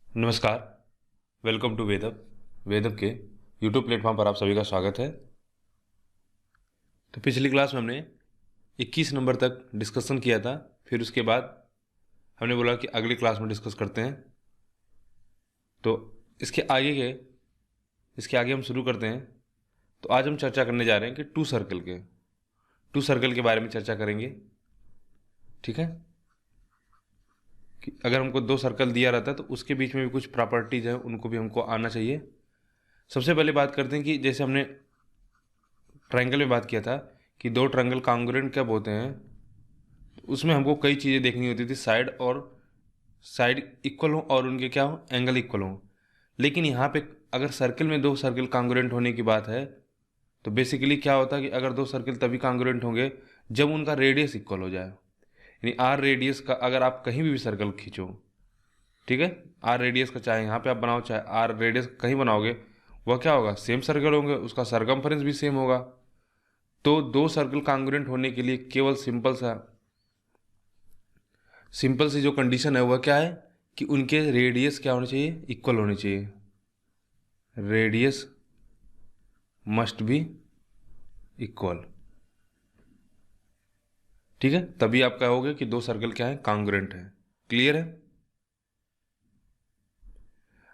नमस्कार। Welcome to वेदअप। वेदअप के YouTube platform पर आप सभी का स्वागत है। तो पिछली क्लास में हमने 21 नंबर तक डिस्कशन किया था, फिर उसके बाद हमने बोला कि अगली क्लास में डिस्कस करते हैं। तो इसके आगे हम शुरू करते हैं। तो आज हम चर्चा करने जा रहे हैं कि टू सर्कल के बारे में चर्चा करेंगे। ठीक है, कि अगर हमको दो सर्कल दिया रहता है तो उसके बीच में भी कुछ प्रॉपर्टीज हैं, उनको भी हमको आना चाहिए। सबसे पहले बात करते हैं कि जैसे हमने ट्रायंगल में बात किया था कि दो ट्रायंगल कॉन्ग्रुएंट कब होते हैं, तो उसमें हमको कई चीज़ें देखनी होती थी, साइड इक्वल हो और उनके क्या हो, एंगल इक्वल हो। लेकिन यहाँ पे अगर सर्कल में दो सर्कल कॉन्ग्रुएंट होने की बात है तो बेसिकली क्या होता है कि अगर दो सर्कल तभी कॉन्ग्रुएंट होंगे जब उनका रेडियस इक्वल हो जाए। यानी आर रेडियस का अगर आप कहीं भी सर्कल खींचो, ठीक है, आर रेडियस का चाहे यहाँ पे आप बनाओ चाहे आर रेडियस कहीं बनाओगे, वह क्या होगा, सेम सर्कल होंगे, उसका सरकमफेरेंस भी सेम होगा। तो दो सर्कल कॉन्ग्रुएंट होने के लिए केवल सिंपल सी जो कंडीशन है वह क्या है कि उनके रेडियस क्या होने चाहिए, इक्वल होने चाहिए। Radius must be equal. ठीक है, तभी आप कहोगे कि दो सर्कल क्या है, कॉन्ग्रुएंट है। क्लियर है?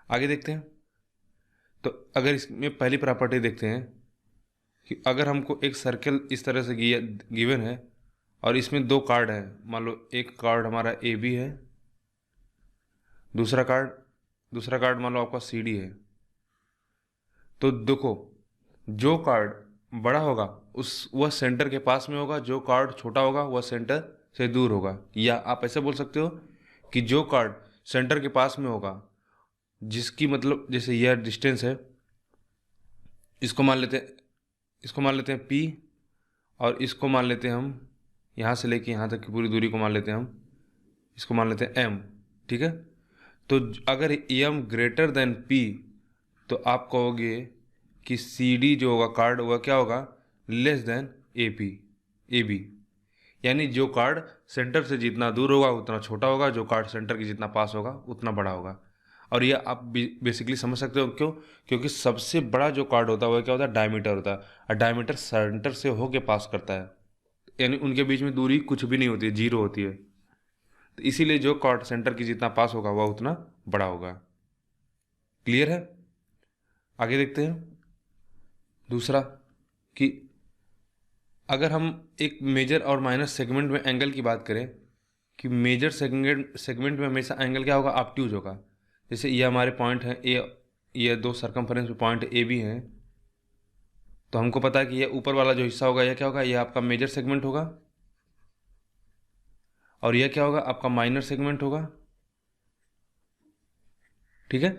आगे देखते हैं। तो अगर इसमें पहली प्रॉपर्टी देखते हैं कि अगर हमको एक सर्कल इस तरह से गिवन है और इसमें दो कार्ड हैं, मान लो एक कार्ड हमारा ए बी है, दूसरा कार्ड मान लो आपका सी डी है। तो देखो, जो कार्ड बड़ा होगा वह सेंटर के पास में होगा, जो कार्ड छोटा होगा वह सेंटर से दूर होगा। या आप ऐसे बोल सकते हो कि जो कार्ड सेंटर के पास में होगा, जिसकी मतलब जैसे यह डिस्टेंस है, इसको मान लेते हैं पी, और इसको मान लेते हैं हम यहाँ से लेके यहाँ तक की पूरी दूरी को मान लेते हैं हम, इसको मान लेते हैं एम। ठीक है, तो अगर एम ग्रेटर देन पी तो आप कहोगे कि सी डी जो होगा कार्ड वह क्या होगा, लेस देन ए बी। यानी जो कार्ड सेंटर से जितना दूर होगा उतना छोटा होगा, जो कार्ड सेंटर के जितना पास होगा उतना बड़ा होगा। और ये आप बेसिकली समझ सकते हो क्यों, क्योंकि सबसे बड़ा जो कार्ड होता है वह क्या होता है, डायमीटर होता है, और डायमीटर सेंटर से होके पास करता है। यानी उनके बीच में दूरी कुछ भी नहीं होती है, जीरो होती है। तो इसीलिए जो कार्ड सेंटर की जितना पास होगा वह उतना बड़ा होगा। क्लियर है? आगे देखते हैं। दूसरा कि अगर हम एक मेजर और माइनर सेगमेंट में एंगल की बात करें कि मेजर सेगमेंट में हमेशा एंगल क्या होगा, ऑब्ट्यूज होगा। जैसे ये हमारे पॉइंट हैं ए, ये दो सरकमफेरेंस में पॉइंट ए बी हैं, तो हमको पता है कि ये ऊपर वाला जो हिस्सा होगा यह क्या होगा, यह आपका मेजर सेगमेंट होगा, और यह क्या होगा, आपका माइनर सेगमेंट होगा। ठीक है,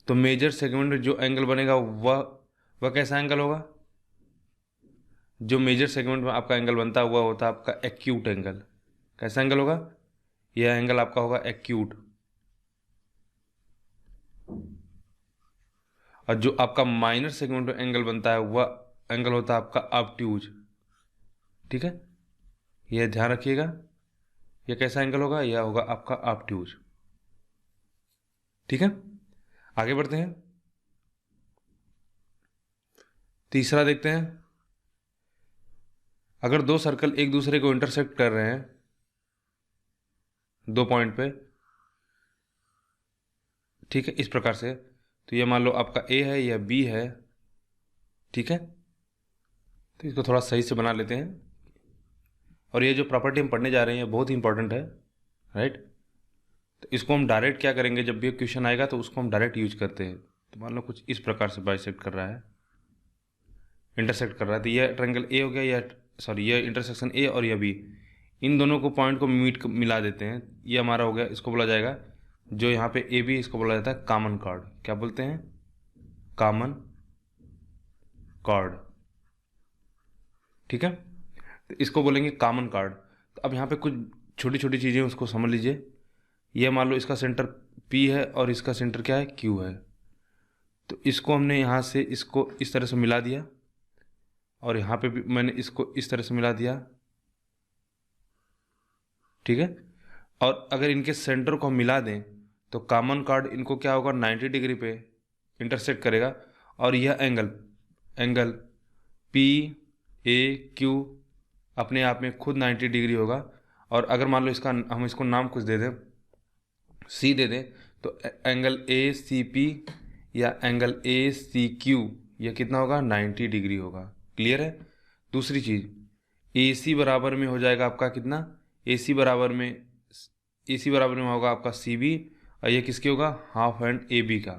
तो मेजर सेगमेंट में जो एंगल बनेगा वह कैसा एंगल होगा, जो मेजर सेगमेंट में आपका एंगल बनता है वह होता है आपका एक्यूट एंगल। कैसा एंगल होगा, यह एंगल आपका होगा एक्यूट। और जो आपका माइनर सेगमेंट में एंगल बनता है वह एंगल होता है आपका ऑब्ट्यूज। ठीक है, यह ध्यान रखिएगा, यह कैसा एंगल होगा, यह होगा आपका ऑब्ट्यूज। ठीक है, आगे बढ़ते हैं। तीसरा देखते हैं, अगर दो सर्कल एक दूसरे को इंटरसेक्ट कर रहे हैं दो पॉइंट पे, ठीक है, इस प्रकार से, तो ये मान लो आपका ए है, यह बी है। ठीक है, तो इसको थोड़ा सही से बना लेते हैं। और ये जो प्रॉपर्टी हम पढ़ने जा रहे हैं बहुत ही इंपॉर्टेंट है, राइट। तो इसको हम डायरेक्ट क्या करेंगे, जब भी क्वेश्चन आएगा तो उसको हम डायरेक्ट यूज करते हैं। तो मान लो कुछ इस प्रकार से बाइसेक्ट कर रहा है, इंटरसेक्ट कर रहा है, तो यह ट्रायंगल ए हो गया, यह इंटरसेक्शन ए और यह बी, इन दोनों को पॉइंट को मिला देते हैं, ये हमारा हो गया। इसको बोला जाएगा, जो यहाँ पे ए बी, इसको बोला जाता है कॉमन कॉर्ड। क्या बोलते हैं, कॉमन कॉर्ड। ठीक है, तो इसको बोलेंगे कॉमन कॉर्ड। तो अब यहाँ पे कुछ छोटी छोटी चीज़ें उसको समझ लीजिए। यह मान लो इसका सेंटर P है और इसका सेंटर क्या है, Q है। तो इसको हमने यहाँ से इसको इस तरह से मिला दिया, और यहाँ पे भी मैंने इसको इस तरह से मिला दिया। ठीक है, और अगर इनके सेंटर को हम मिला दें तो कॉमन कार्ड इनको क्या होगा, 90 डिग्री पे इंटरसेक्ट करेगा, और यह एंगल पी ए क्यू अपने आप में खुद 90 डिग्री होगा। और अगर मान लो इसका हम इसको नाम कुछ दे दें, सी दे दें, तो एंगल ए सी पी या एंगल ए सी क्यू यह कितना होगा, 90 डिग्री होगा। क्लियर है। दूसरी चीज़, ए सी बराबर में हो जाएगा आपका कितना, ए सी बराबर में होगा आपका सी बी, और ये किसके होगा, हाफ एंड ए बी का,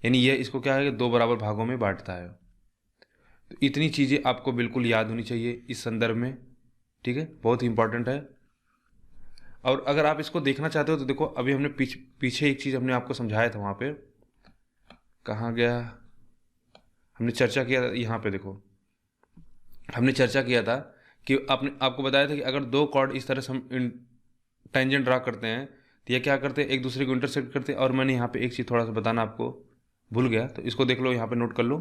यानी यह इसको क्या है, दो बराबर भागों में बांटता है। तो इतनी चीज़ें आपको बिल्कुल याद होनी चाहिए इस संदर्भ में, ठीक है, बहुत ही इंपॉर्टेंट है। और अगर आप इसको देखना चाहते हो तो देखो, अभी हमने पीछे एक चीज़ हमने आपको समझाया था, वहाँ पे कहाँ गया, हमने चर्चा किया यहाँ पे देखो, हमने चर्चा किया था कि आपको बताया था कि अगर दो कॉर्ड इस तरह से हम टेंजेंट ड्रा करते हैं तो ये क्या करते हैं, एक दूसरे को इंटरसेक्ट करते हैं। और मैंने यहाँ पे एक चीज़ थोड़ा सा बताना आपको भूल गया, तो इसको देख लो, यहाँ पे नोट कर लो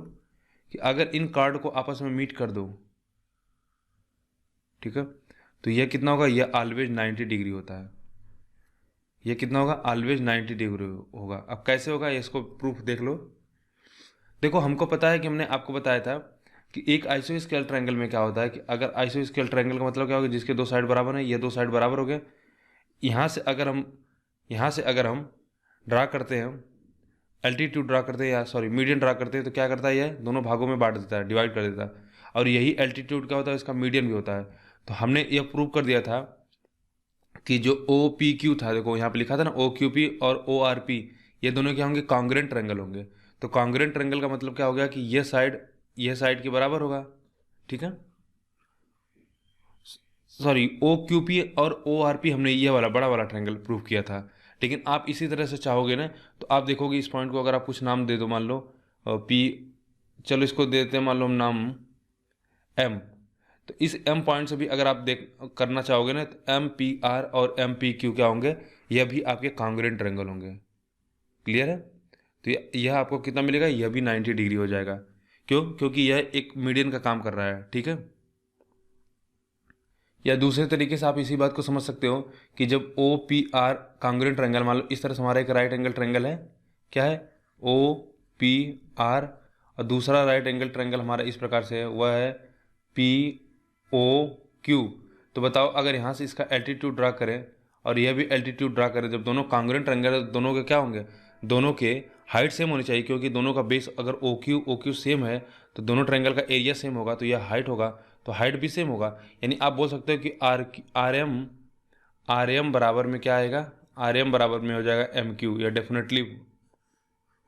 कि अगर इन कार्ड को आपस में मीट कर दो, ठीक है, तो यह कितना होगा, यह ऑलवेज 90 डिग्री होता है। यह कितना होगा, ऑलवेज 90 डिग्री होगा। अब कैसे होगा, इसको प्रूफ देख लो। देखो हमको पता है कि हमने आपको बताया था कि एक आइसोस्केल ट्रायंगल में क्या होता है कि अगर आइसोस्केल ट्रायंगल का मतलब क्या होगा, जिसके दो साइड बराबर हैं, ये दो साइड बराबर हो गए। यहाँ से अगर हम ड्रा करते हैं, एल्टीट्यूड ड्रा करते हैं, या सॉरी मीडियन ड्रा करते हैं, तो क्या करता है, यह दोनों भागों में बांट देता है, डिवाइड कर देता है। और यही एल्टीट्यूड क्या होता है, इसका मीडियन भी होता है। तो हमने यह प्रूव कर दिया था कि जो ओ पी क्यू था, देखो यहाँ पे लिखा था ना, ओ क्यू पी और ओ आर पी, ये दोनों क्या होंगे, कॉन्ग्रुएंट ट्रायंगल होंगे। तो कॉन्ग्रुएंट ट्रायंगल का मतलब क्या हो गया कि यह साइड के बराबर होगा, ठीक है। सॉरी, ओ क्यू पी और ओ आर पी हमने ये वाला बड़ा वाला ट्रायंगल प्रूव किया था। लेकिन आप इसी तरह से चाहोगे ना, तो आप देखोगे इस पॉइंट को अगर आप कुछ नाम दे दो, मान लो पी, चलो इसको दे देते हैं मान लो हम नाम एम। तो इस एम पॉइंट से भी अगर आप करना चाहोगे ना, तो एम पी आर और एम पी क्यू क्या होंगे, यह भी आपके कॉन्ग्रुएंट ट्रायंगल होंगे। क्लियर है। तो यह आपको कितना मिलेगा, यह भी 90 डिग्री हो जाएगा। क्यों, क्योंकि यह एक मीडियन का काम कर रहा है, ठीक है। या दूसरे तरीके से आप इसी बात को समझ सकते हो कि जब O P R congruent triangle, मान लो इस तरह से हमारा एक राइट एंगल ट्रायंगल है, क्या है, ओ पी आर, और दूसरा राइट एंगल ट्रायंगल हमारा इस प्रकार से है, वह है पी ओ क्यू। तो बताओ, अगर यहाँ से इसका एल्टीट्यूड ड्रा करें और यह भी एल्टीट्यूड ड्रा करें, जब दोनों कॉन्ग्रुएंट ट्रायंगल है, दोनों के क्या होंगे, दोनों के हाइट सेम होनी चाहिए, क्योंकि दोनों का बेस अगर ओ क्यू सेम है तो दोनों ट्रायंगल का एरिया सेम होगा, तो यह हाइट होगा, तो हाइट भी सेम होगा। यानी आप बोल सकते हो कि आर एम बराबर में क्या आएगा, आर एम बराबर में हो जाएगा एम क्यू। यह डेफिनेटली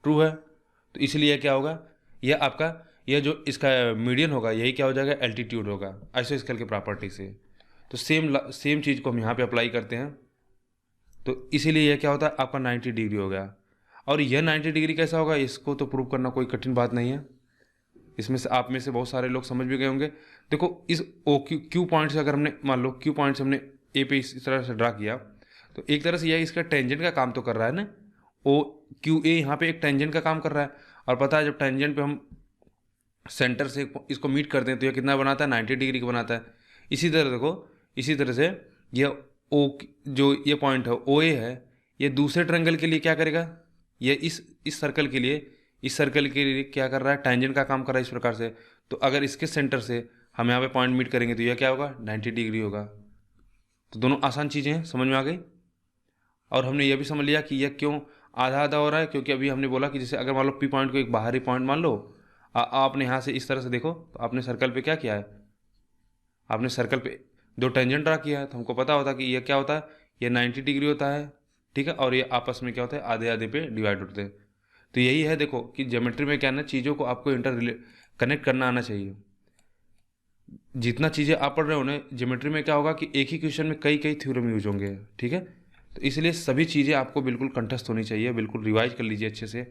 ट्रू है। तो इसलिए क्या होगा, यह आपका यह जो इसका मीडियन होगा, यही क्या हो जाएगा, एल्टीट्यूड होगा आइसोस्केल की प्रॉपर्टी से। तो सेम चीज़ को हम यहाँ पे अप्लाई करते हैं, तो इसीलिए यह क्या होता है, आपका 90 डिग्री हो गया। और यह 90 डिग्री कैसा होगा, इसको तो प्रूव करना कोई कठिन बात नहीं है। इसमें से आप में से बहुत सारे लोग समझ भी गए होंगे। देखो इस ओ क्यू पॉइंट से अगर हमने मान लो क्यू पॉइंट से हमने ए पे इस तरह से ड्रा किया, तो एक तरह से यह इसका टेंजेंट का काम तो कर रहा है ना, ओ क्यू ए यहाँ पे एक टेंजेंट का काम कर रहा है। और पता है जब टेंजेंट पे हम सेंटर से इसको मीट करते हैं तो यह कितना बनाता है, 90 डिग्री का बनाता है। इसी तरह देखो, इसी तरह से यह ओ जो ये पॉइंट है ओ ए है, ये दूसरे ट्रायंगल के लिए क्या करेगा, ये इस सर्कल के लिए क्या कर रहा है, टेंजेंट का काम कर रहा है इस प्रकार से। तो अगर इसके सेंटर से हम यहाँ पे पॉइंट मीट करेंगे तो यह क्या होगा, 90 डिग्री होगा। तो दोनों आसान चीज़ें हैं, समझ में आ गई। और हमने यह भी समझ लिया कि यह क्यों आधा आधा हो रहा है, क्योंकि अभी हमने बोला कि जैसे अगर मान लो पी पॉइंट को एक बाहरी पॉइंट मान लो, आपने यहाँ से इस तरह से देखो, तो आपने सर्कल पे क्या किया है, आपने सर्कल पे दो टेंजेंट ड्रा किया है, तो हमको पता होता कि यह क्या होता है, यह 90 डिग्री होता है, ठीक है। और ये आपस में क्या होता है, आधे आधे पे डिवाइड होते हैं। तो यही है देखो कि ज्योमेट्री में क्या है ना, चीज़ों को आपको कनेक्ट करना आना चाहिए। जितना चीज़ें आप पढ़ रहे हो ना ज्योमेट्री में, क्या होगा कि एक ही क्वेश्चन में कई कई थ्योरम यूज होंगे, ठीक है। तो इसलिए सभी चीज़ें आपको बिल्कुल कंठस्थ होनी चाहिए, बिल्कुल रिवाइज कर लीजिए अच्छे से,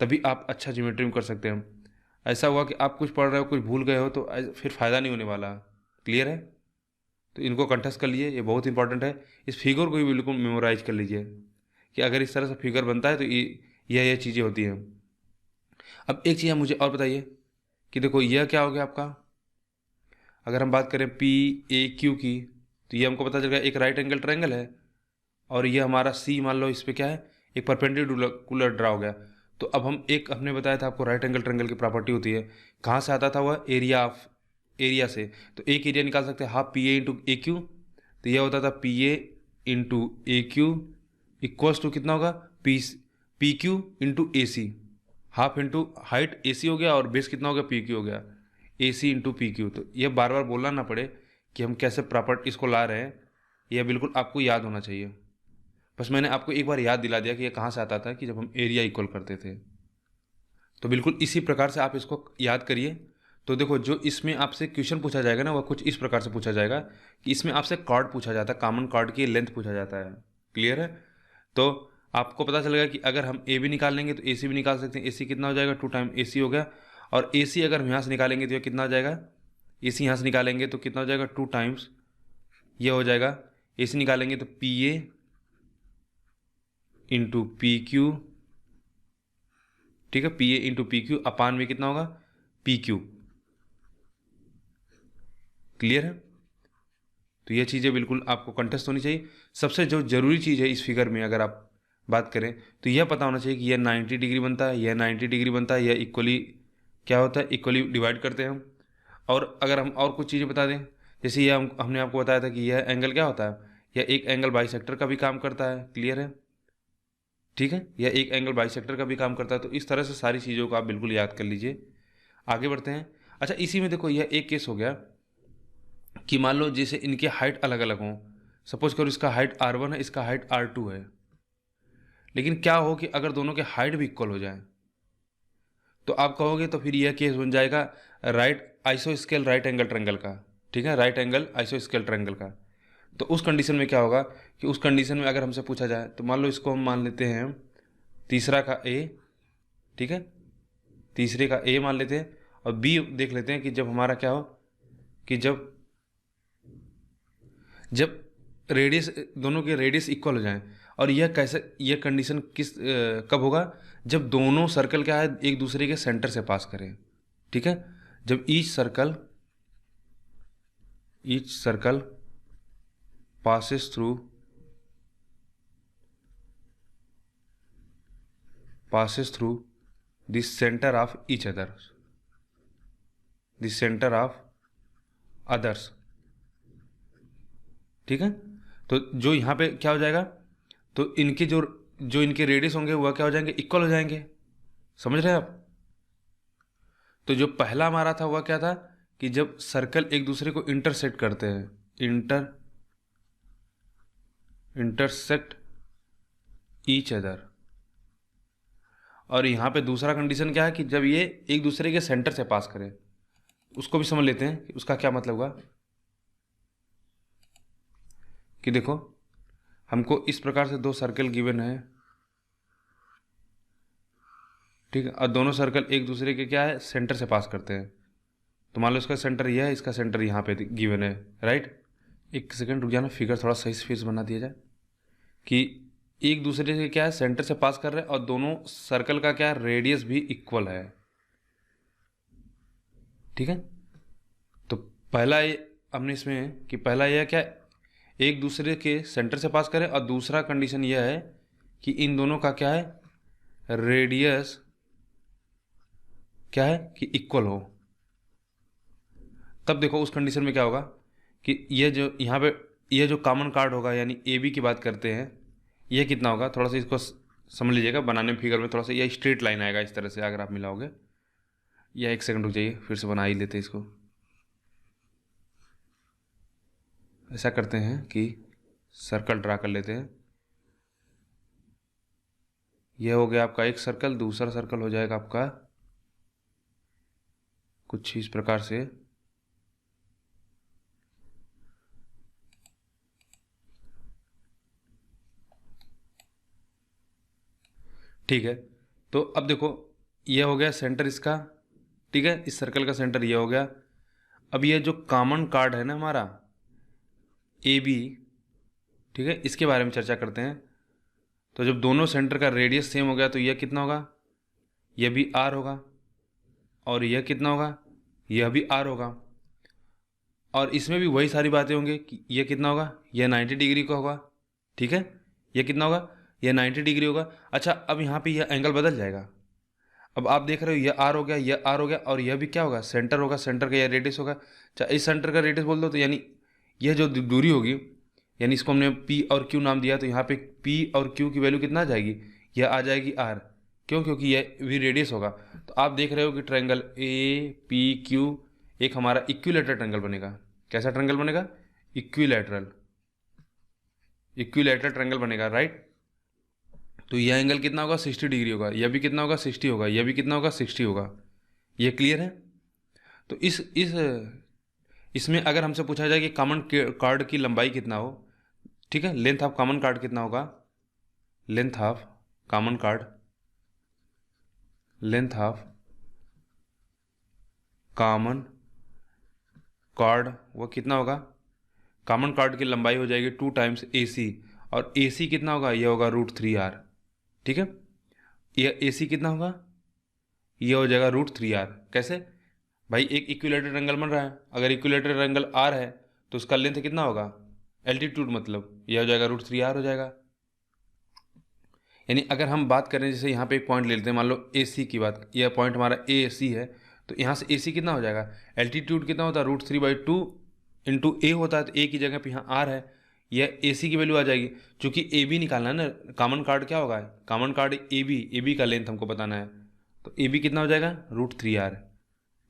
तभी आप अच्छा ज्योमेट्री में कर सकते हैं। ऐसा हुआ कि आप कुछ पढ़ रहे हो कुछ भूल गए हो तो फिर फ़ायदा नहीं होने वाला। क्लियर है। तो इनको कंठस्थ कर लीजिए, ये बहुत इंपॉर्टेंट है। इस फिगर को भी बिल्कुल मेमोराइज कर लीजिए कि अगर इस तरह से फिगर बनता है तो यह चीज़ें होती हैं। अब एक चीज़ मुझे और बताइए कि देखो यह क्या हो गया आपका, अगर हम बात करें पी ए क्यू की, तो ये हमको पता चल गया एक राइट एंगल ट्रायंगल है, और ये हमारा सी मान लो इस पर क्या है, एक परपेंडिकुलर ड्रा हो गया। तो अब हम एक, हमने बताया था आपको राइट एंगल ट्रायंगल की प्रॉपर्टी होती है, कहाँ से आता था वह, एरिया से। तो एक एरिया निकाल सकते हैं half P A into A Q, तो यह होता था P A into A Q equals to कितना होगा, P Q into A C, half into height A C हो गया और बेस कितना हो गया, पी क्यू हो गया, ए सी इंटू पी क्यू। तो यह बार बार बोलना ना पड़े कि हम कैसे प्रॉपर्टी इसको ला रहे हैं, यह बिल्कुल आपको याद होना चाहिए। बस मैंने आपको एक बार याद दिला दिया कि यह कहाँ से आता था, कि जब हम एरिया इक्वल करते थे। तो बिल्कुल इसी प्रकार से आप इसको याद करिए। तो देखो, जो इसमें आपसे क्वेश्चन पूछा जाएगा ना, वह कुछ इस प्रकार से पूछा जाएगा कि इसमें आपसे कॉर्ड पूछा जाता है, कॉमन कॉर्ड की लेंथ पूछा जाता है। क्लियर है? तो आपको पता चलेगा कि अगर हम ए भी निकाल लेंगे तो ए सी भी निकाल सकते हैं। ए सी कितना हो जाएगा, 2 टाइम ए सी हो गया। और ए सी अगर हम यहाँ से निकालेंगे तो यह कितना हो जाएगा, ए सी यहाँ से निकालेंगे तो कितना हो जाएगा, 2 टाइम्स ये हो जाएगा। ए सी निकालेंगे तो P A into P Q, ठीक है, P A into P Q अपान में कितना होगा, पी क्यू। क्लियर है? तो ये चीज़ें बिल्कुल आपको कंटेस्ट होनी चाहिए। सबसे जो जरूरी चीज़ है इस फिगर में अगर आप बात करें तो यह पता होना चाहिए कि यह 90 डिग्री बनता है, यह 90 डिग्री बनता है, यह इक्वली क्या होता है, इक्वली डिवाइड करते हैं हम। और अगर हम और कुछ चीज़ें बता दें, जैसे यह हमने आपको बताया था कि यह एंगल क्या होता है, यह एक एंगल बाइसेक्टर का भी काम करता है। क्लियर है? ठीक है, यह एक एंगल बाइसेक्टर का भी काम करता है। तो इस तरह से सारी चीज़ों को आप बिल्कुल याद कर लीजिए। आगे बढ़ते हैं। अच्छा, इसी में देखो, यह एक केस हो गया कि मान लो जैसे इनके हाइट अलग अलग हों। सपोज करो इसका हाइट R1 है, इसका हाइट R2 है। लेकिन क्या हो कि अगर दोनों के हाइट भी इक्वल हो जाए, तो आप कहोगे तो फिर यह केस बन जाएगा राइट आइसोस्केल राइट एंगल ट्रायंगल का। ठीक है, राइट एंगल आइसोस्केल ट्रायंगल का। तो उस कंडीशन में क्या होगा कि उस कंडीशन में अगर हमसे पूछा जाए, तो मान लो इसको हम मान लेते हैं तीसरा का ए, ठीक है, तीसरे का ए मान लेते हैं, और बी देख लेते हैं कि जब हमारा क्या हो कि जब रेडियस, दोनों के रेडियस इक्वल हो जाएं। और यह कैसे, यह कंडीशन कब होगा, जब दोनों सर्कल क्या है, एक दूसरे के सेंटर से पास करें। ठीक है, जब each circle passes through the center of each other, the center of others। ठीक है, तो जो यहाँ पे क्या हो जाएगा, तो इनके जो इनके रेडियस होंगे वह क्या हो जाएंगे, इक्वल हो जाएंगे। समझ रहे हैं आप? तो जो पहला हमारा था वह क्या था कि जब सर्कल एक दूसरे को इंटरसेक्ट करते हैं, इंटरसेक्ट ईच अदर। और यहाँ पे दूसरा कंडीशन क्या है कि जब ये एक दूसरे के सेंटर से पास करें। उसको भी समझ लेते हैं कि उसका क्या मतलब हुआ। कि देखो, हमको इस प्रकार से 2 सर्कल गिवन है, ठीक है, और दोनों सर्कल एक दूसरे के क्या है, सेंटर से पास करते हैं। तो मान लो इसका सेंटर यह है, इसका सेंटर यहाँ पे गिवन है, राइट। एक सेकंड रुक जाना, फिगर थोड़ा सही से फिर से बना दिया जाए कि एक दूसरे से क्या है, सेंटर से पास कर रहे हैं, और दोनों सर्कल का क्या है, रेडियस भी इक्वल है। ठीक है, तो पहला हमने इसमें कि पहला यह क्या, एक दूसरे के सेंटर से पास करें, और दूसरा कंडीशन यह है कि इन दोनों का क्या है, रेडियस क्या है कि इक्वल हो। तब देखो उस कंडीशन में क्या होगा कि यह जो यहाँ पे यह जो कॉमन कार्ड होगा, यानी ए बी की बात करते हैं, यह कितना होगा, थोड़ा सा इसको समझ लीजिएगा। बनाने में फिगर में थोड़ा सा यह स्ट्रेट लाइन आएगा इस तरह से, अगर आप मिलाओगे। यह एक सेकंड रुक जाइए, फिर से बना ही लेते हैं इसको। ऐसा करते हैं कि सर्कल ड्रा कर लेते हैं। यह हो गया आपका एक सर्कल, दूसरा सर्कल हो जाएगा आपका कुछ इस प्रकार से। ठीक है, तो अब देखो, यह हो गया सेंटर इसका, ठीक है, इस सर्कल का सेंटर यह हो गया। अब यह जो कॉमन कार्ड है ना हमारा ए बी, ठीक है, इसके बारे में चर्चा करते हैं। तो जब दोनों सेंटर का रेडियस सेम हो गया तो यह कितना होगा, यह भी आर होगा, और यह कितना होगा, यह भी आर होगा। और इसमें भी वही सारी बातें होंगी कि यह कितना होगा, यह 90 डिग्री का होगा। ठीक है, यह कितना होगा, यह 90 डिग्री होगा। अच्छा, अब यहाँ पे यह एंगल बदल जाएगा। अब आप देख रहे हो यह आर हो गया, यह आर हो गया, और यह भी क्या होगा, सेंटर होगा, सेंटर का यह रेडियस होगा। अच्छा, इस सेंटर का रेडियस बोल दो तो यानी यह जो दूरी होगी, यानी इसको हमने पी और क्यू नाम दिया, तो यहाँ पे पी और क्यू की वैल्यू कितना आ जाएगी, यह आ जाएगी आर। क्यों? क्योंकि यह भी रेडियस होगा। तो आप देख रहे हो कि ट्रायंगल ए पी क्यू एक हमारा इक्विलेटरल ट्रायंगल बनेगा। कैसा ट्रायंगल बनेगा? इक्विलेटरल, इक्विलेटरल ट्रायंगल बनेगा, राइट। तो यह एंगल कितना होगा, 60 डिग्री होगा, यह भी कितना होगा, 60 होगा, यह भी कितना होगा, 60 होगा। यह क्लियर है? तो इस इसमें अगर हमसे पूछा जाए कि कॉमन कार्ड की लंबाई कितना हो, ठीक है, लेंथ ऑफ कॉमन कार्ड कितना होगा, length of common card, length of common card वो कितना होगा, कॉमन कार्ड की लंबाई हो जाएगी 2 टाइम्स ए सी, और ए सी कितना होगा, यह होगा √3r, ठीक है। यह ए सी कितना होगा, यह हो जाएगा √3r। कैसे भाई, एक इक्विलेटरल एंगल बन रहा है, अगर इक्विलेटरल एंगल आर है तो उसका लेंथ कितना होगा, एल्टीट्यूड, मतलब यह हो जाएगा √3r हो जाएगा। यानी अगर हम बात करें, जैसे यहाँ पे एक पॉइंट ले लेते हैं, मान लो ए सी की बात, यह पॉइंट हमारा ए सी है, तो यहाँ से ए सी कितना हो जाएगा, एल्टीट्यूड कितना होता है, √3/2 इंटू ए होता है, तो ए की जगह पे यहाँ आर है, यह ए सी की वैल्यू आ जाएगी। चूंकि ए बी निकालना है ना, कॉमन कार्ड क्या होगा, कॉमन कार्ड ए बी का लेंथ हमको बताना है, तो ए बी कितना हो जाएगा, √3r।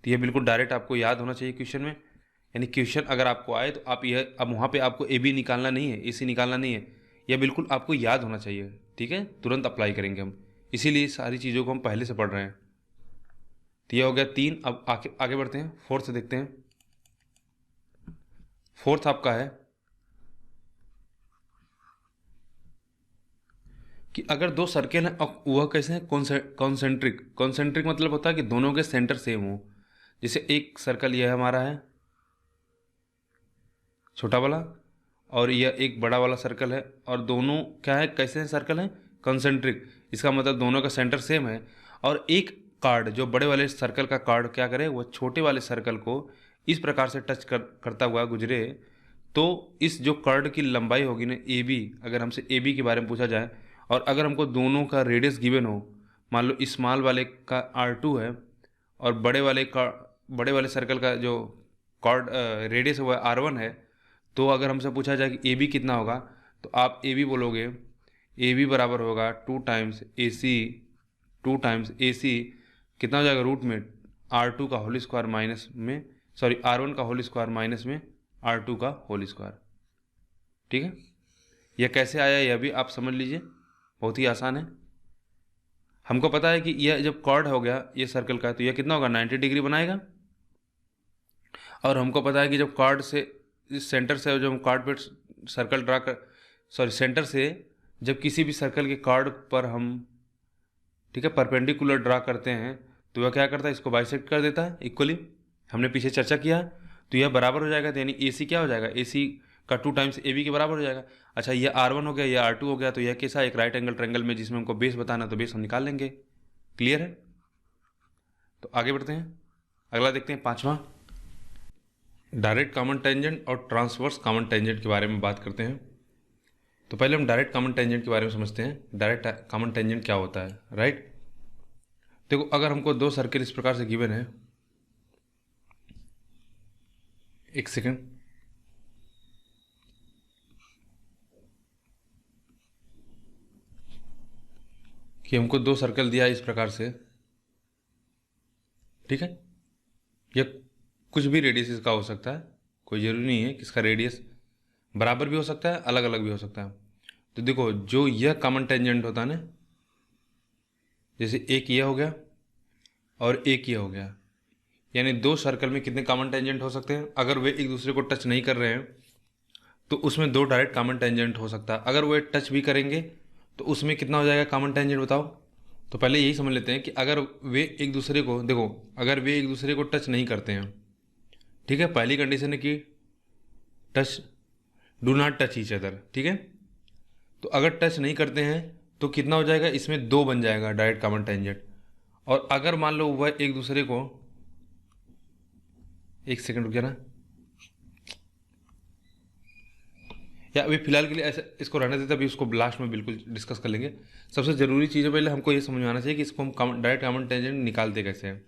तो यह बिल्कुल डायरेक्ट आपको याद होना चाहिए क्वेश्चन में। यानी क्वेश्चन अगर आपको आए तो आप यह, अब वहाँ पे आपको ए बी निकालना नहीं है, ए सी निकालना नहीं है, यह बिल्कुल आपको याद होना चाहिए, ठीक है, तुरंत अप्लाई करेंगे हम, इसीलिए सारी चीज़ों को हम पहले से पढ़ रहे हैं। तो यह हो गया 3। अब आगे बढ़ते हैं, फोर्थ से देखते हैं। फोर्थ आपका है कि अगर दो सर्किल हैं और वह कैसे हैं, कॉन्सेंट्रिक, कॉन्सेंट्रिक मतलब होता है कि दोनों के सेंटर सेम हो। जैसे एक सर्कल यह हमारा है छोटा वाला, और यह एक बड़ा वाला सर्कल है, और दोनों क्या है, कैसे हैं, सर्कल हैं कॉन्सेंट्रिक, इसका मतलब दोनों का सेंटर सेम है। और एक कार्ड जो बड़े वाले सर्कल का कार्ड क्या करे, वह छोटे वाले सर्कल को इस प्रकार से करता हुआ गुजरे, तो इस जो कार्ड की लंबाई होगी ना ए बी, अगर हमसे ए बी के बारे में पूछा जाए, और अगर हमको दोनों का रेडियस गिवन हो, मान लो स्मॉल वाले का R2 है, और बड़े वाले सर्कल का जो कार्ड रेडियस है वह R1 है, तो अगर हमसे पूछा जाए कि ए बी कितना होगा, तो आप ए बी बोलोगे, ए बी बराबर होगा 2 टाइम्स ए सी, 2 टाइम्स ए सी कितना हो जाएगा, रूट में R2 का होल स्क्वायर माइनस में, सॉरी R1 का होल स्क्वायर माइनस में R2 का होल स्क्वायर, ठीक है। यह कैसे आया यह भी आप समझ लीजिए, बहुत ही आसान है। हमको पता है कि यह जब कॉर्ड हो गया ये सर्कल का, तो यह कितना होगा, 90 डिग्री बनाएगा। और हमको पता है कि जब कॉर्ड से इस सेंटर से जब हम कॉर्ड पर सर्कल ड्रा कर, सॉरी सेंटर से जब किसी भी सर्कल के कॉर्ड पर हम, ठीक है, परपेंडिकुलर ड्रा करते हैं, तो वह क्या करता है, इसको बाइसेक्ट कर देता है इक्वली, हमने पीछे चर्चा किया है। तो यह बराबर हो जाएगा, तो यानी ए सी क्या हो जाएगा, ए सी का 2 टाइम्स ए बी के बराबर हो जाएगा। अच्छा, ये R1 हो गया, ये R2 हो गया, तो यह कैसा, एक राइट एंगल ट्रायंगल में जिसमें हमको बेस बताना, तो बेस हम निकाल लेंगे। क्लियर है? तो आगे बढ़ते हैं, अगला देखते हैं, 5वां, डायरेक्ट कॉमन टेंजेंट और ट्रांसवर्स कॉमन टेंजेंट के बारे में बात करते हैं। तो पहले हम डायरेक्ट कॉमन टेंजेंट के बारे में समझते हैं। डायरेक्ट कॉमन टेंजेंट क्या होता है, राइट। देखो, अगर हमको दो सर्किल इस प्रकार से गिवन है, एक सेकेंड, कि हमको दो सर्कल दिया है इस प्रकार से, ठीक है, यह कुछ भी रेडियस इसका हो सकता है, कोई ज़रूरी नहीं है कि इसका रेडियस बराबर भी हो सकता है, अलग अलग भी हो सकता है। तो देखो, जो यह कॉमन टेंजेंट होता है ना, जैसे एक यह हो गया और एक यह हो गया, यानी दो सर्कल में कितने कॉमन टेंजेंट हो सकते हैं, अगर वे एक दूसरे को टच नहीं कर रहे हैं तो उसमें दो डायरेक्ट कॉमन टेंजेंट हो सकता है। अगर वे टच भी करेंगे तो उसमें कितना हो जाएगा कॉमन टेंजेंट, बताओ। तो पहले यही समझ लेते हैं कि अगर वे एक दूसरे को, देखो, अगर वे एक दूसरे को टच नहीं करते हैं, ठीक है, पहली कंडीशन है कि touch, do not touch each other, ठीक है। तो अगर टच नहीं करते हैं तो कितना हो जाएगा, इसमें दो बन जाएगा डायरेक्ट कॉमन टेंजेंट। और अगर मान लो वह एक दूसरे को, एक सेकंड रुक जाना, या अभी फिलहाल के लिए ऐसे इसको रहने देते, अभी उसको लास्ट में बिल्कुल डिस्कस कर लेंगे। सबसे ज़रूरी चीज़ है पहले हमको ये समझ में आना चाहिए कि इसको हम डायरेक्ट कॉमन टेंजेंट निकालते कैसे हैं।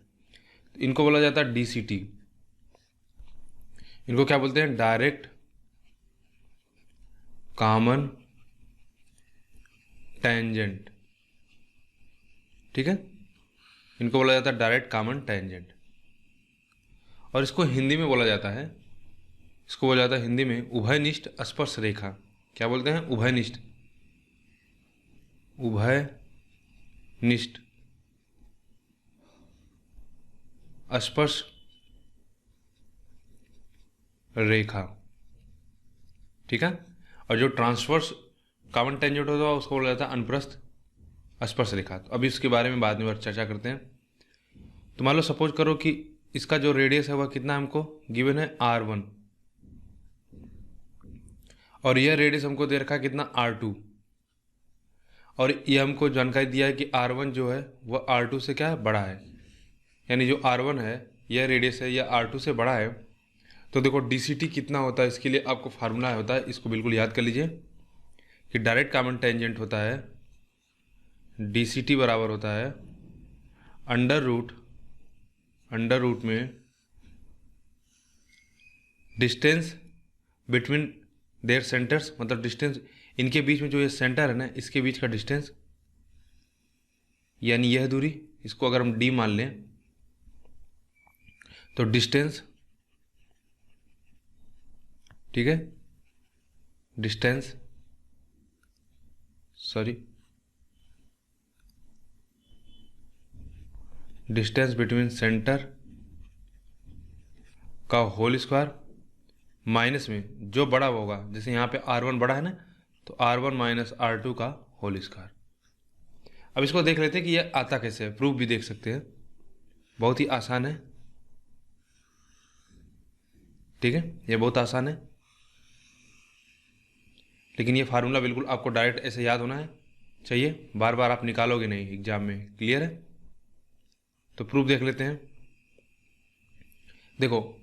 तो इनको बोला जाता है DCT, इनको क्या बोलते हैं, डायरेक्ट कॉमन टेंजेंट, ठीक है, इनको बोला जाता है डायरेक्ट कॉमन टेंजेंट। और इसको हिंदी में बोला जाता है, इसको बोला जाता है हिंदी में उभयनिष्ठ स्पर्श रेखा। क्या बोलते हैं, उभयनिष्ठ, उभयनिष्ठ स्पर्श रेखा, ठीक है। और जो ट्रांसवर्स कॉमन टेंजेंट होता है उसको बोला जाता है अनुप्रस्थ स्पर्श रेखा। तो अभी इसके बारे में बाद में चर्चा करते हैं। तो मान लो सपोज करो कि इसका जो रेडियस है वह कितना हमको गिवन है R1, और यह रेडियस हमको दे रखा है कितना R2, और ये हमको जानकारी दिया है कि R1 जो है वह R2 से क्या है, बड़ा है। यानी जो R1 है यह रेडियस है, यह R2 से बड़ा है। तो देखो DCT कितना होता है, इसके लिए आपको फार्मूला होता है, इसको बिल्कुल याद कर लीजिए कि डायरेक्ट कॉमन टेंजेंट होता है DCT बराबर होता है अंडर रूट में डिस्टेंस बिटवीन देयर सेंटर्स, मतलब डिस्टेंस इनके बीच में जो ये सेंटर है ना, इसके बीच का डिस्टेंस, यानी यह दूरी, इसको अगर हम D मान लें तो डिस्टेंस, ठीक है, डिस्टेंस बिटवीन सेंटर का होल स्क्वायर माइनस में जो बड़ा होगा, जैसे यहाँ पे R1 बड़ा है ना, तो R1 माइनस R2 का होल स्क्वायर। अब इसको देख लेते हैं कि यह आता कैसे है, प्रूफ भी देख सकते हैं, बहुत ही आसान है, ठीक है, ये बहुत आसान है। लेकिन ये फार्मूला बिल्कुल आपको डायरेक्ट ऐसे याद होना है चाहिए, बार बार आप निकालोगे नहीं एग्जाम में, क्लियर है। तो प्रूफ देख लेते हैं। देखो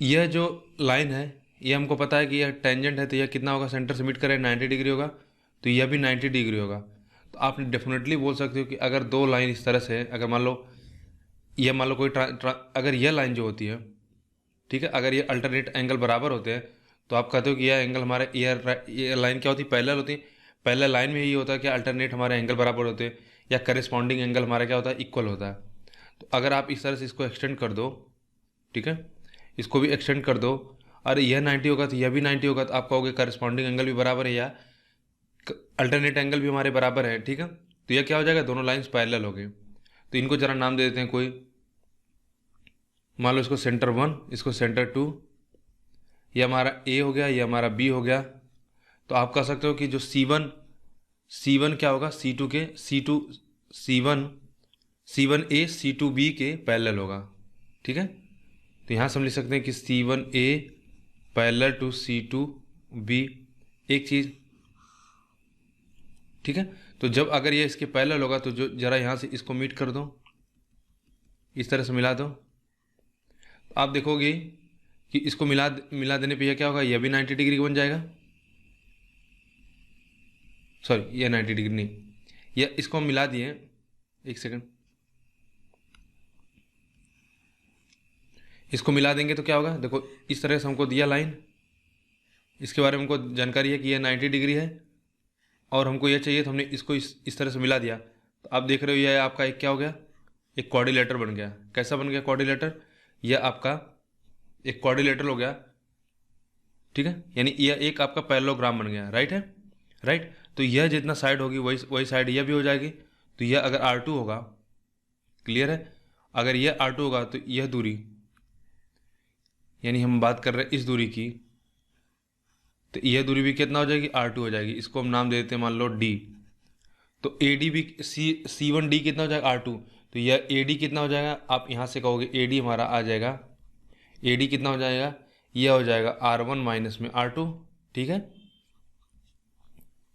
यह जो लाइन है ये हमको पता है कि यह टेंजेंट है, तो यह कितना होगा, सेंटर से मिड करे 90 डिग्री होगा, तो यह भी 90 डिग्री होगा। तो आप डेफिनेटली बोल सकते हो कि अगर दो लाइन इस तरह से है, अगर मान लो यह मान लो कोई अगर यह लाइन जो होती है, ठीक है, अगर ये अल्टरनेट एंगल बराबर होते हैं, तो आप कहते हो कि यह एंगल हमारे ये लाइन क्या होती है, पैरेलल होती है। पैरेलल लाइन में ये होता है कि अल्टरनेट हमारे एंगल बराबर होते हैं, या करेस्पॉन्डिंग एंगल हमारा क्या होता है, इक्वल होता है। तो अगर आप इस तरह से इसको एक्सटेंड कर दो, ठीक है, इसको भी एक्सटेंड कर दो, और यह 90 होगा तो यह भी 90 होगा, तो आप कहोगे करेस्पॉन्डिंग एंगल भी बराबर है या अल्टरनेट एंगल भी हमारे बराबर है, ठीक है। तो यह क्या हो जाएगा, दोनों लाइन्स पैरेलल हो गए। तो इनको जरा नाम दे देते हैं कोई, मान लो इसको सेंटर 1, इसको सेंटर 2, ये हमारा A हो गया, ये हमारा B हो गया। तो आप कह सकते हो कि जो C1 क्या होगा, C2 के C1A C2B के पैरेलल होगा, ठीक है। तो यहाँ से हम लिख सकते हैं कि C1A पैरेलल टू C2B, एक चीज़, ठीक है। तो जब अगर ये इसके पैरेलल होगा तो जो जरा यहाँ से इसको मीट कर दो, इस तरह से मिला दो, आप देखोगे कि इसको मिला देने पे यह क्या होगा, यह भी 90 डिग्री बन जाएगा। सॉरी, यह 90 डिग्री नहीं, यह इसको हम मिला दिए, एक सेकंड, इसको मिला देंगे तो क्या होगा, देखो इस तरह से हमको दिया लाइन, इसके बारे में हमको जानकारी है कि यह 90 डिग्री है, और हमको यह चाहिए तो हमने इसको इस तरह से मिला दिया। तो आप देख रहे हो यह आपका एक क्या हो गया, एक क्वाड्रिलेटर बन गया। कैसा बन गया क्वाड्रिलेटर, यह आपका एक क्वाड्रिलेटरल हो गया, ठीक है, यानी यह एक आपका पैरेललोग्राम बन गया, राइट है, राइट। तो यह जितना साइड होगी वही साइड यह भी हो जाएगी। तो यह अगर R2 होगा, क्लियर है, अगर यह R2 होगा तो यह दूरी, यानी हम बात कर रहे हैं इस दूरी की, तो यह दूरी भी कितना हो जाएगी, R2 हो जाएगी। इसको हम नाम दे देते हैं मान लो D। तो AD भी C1D कितना हो जाएगा, R2। तो यह AD कितना हो जाएगा, आप यहाँ से कहोगे AD हमारा आ जाएगा, AD कितना हो जाएगा, यह हो जाएगा R1 माइनस में R2, ठीक है।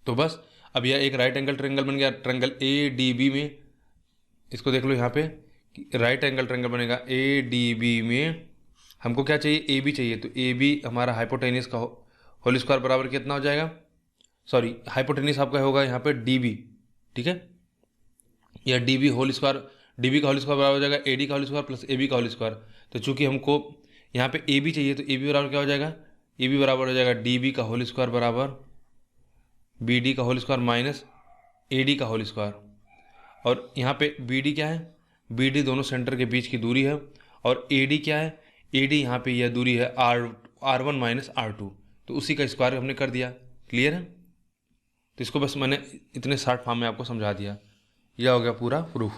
तो बस अब यह एक राइट एंगल ट्रायंगल बन गया, ट्रायंगल ADB में, इसको देख लो यहाँ पे, राइट एंगल ट्रायंगल बनेगा ADB में। हमको क्या चाहिए, AB चाहिए, तो AB हमारा हाइपोटेनियस का होल स्क्वायर बराबर कितना हो जाएगा, सॉरी हाइपोटेनिस आपका होगा यहाँ पे डी बी, ठीक है, या D B whole square, D B का होल स्क्वायर बराबर हो जाएगा ए डी का whole square plus A B का होल स्क्वायर। तो चूंकि हमको यहाँ पे ए बी चाहिए तो ए बी बराबर क्या हो जाएगा, ए बी बराबर हो जाएगा डी बी का होल स्क्वायर बराबर बी डी का whole square minus A D का होल स्क्वायर। और यहाँ पे बी डी क्या है, बी डी दोनों सेंटर के बीच की दूरी है, और ए डी क्या है, ए डी यहाँ पे यह दूरी है R one minus R two, तो उसी का स्क्वायर हमने कर दिया। क्लियर है? तो इसको बस मैंने इतने शॉर्ट फॉर्म में आपको समझा दिया। यह हो गया पूरा प्रूफ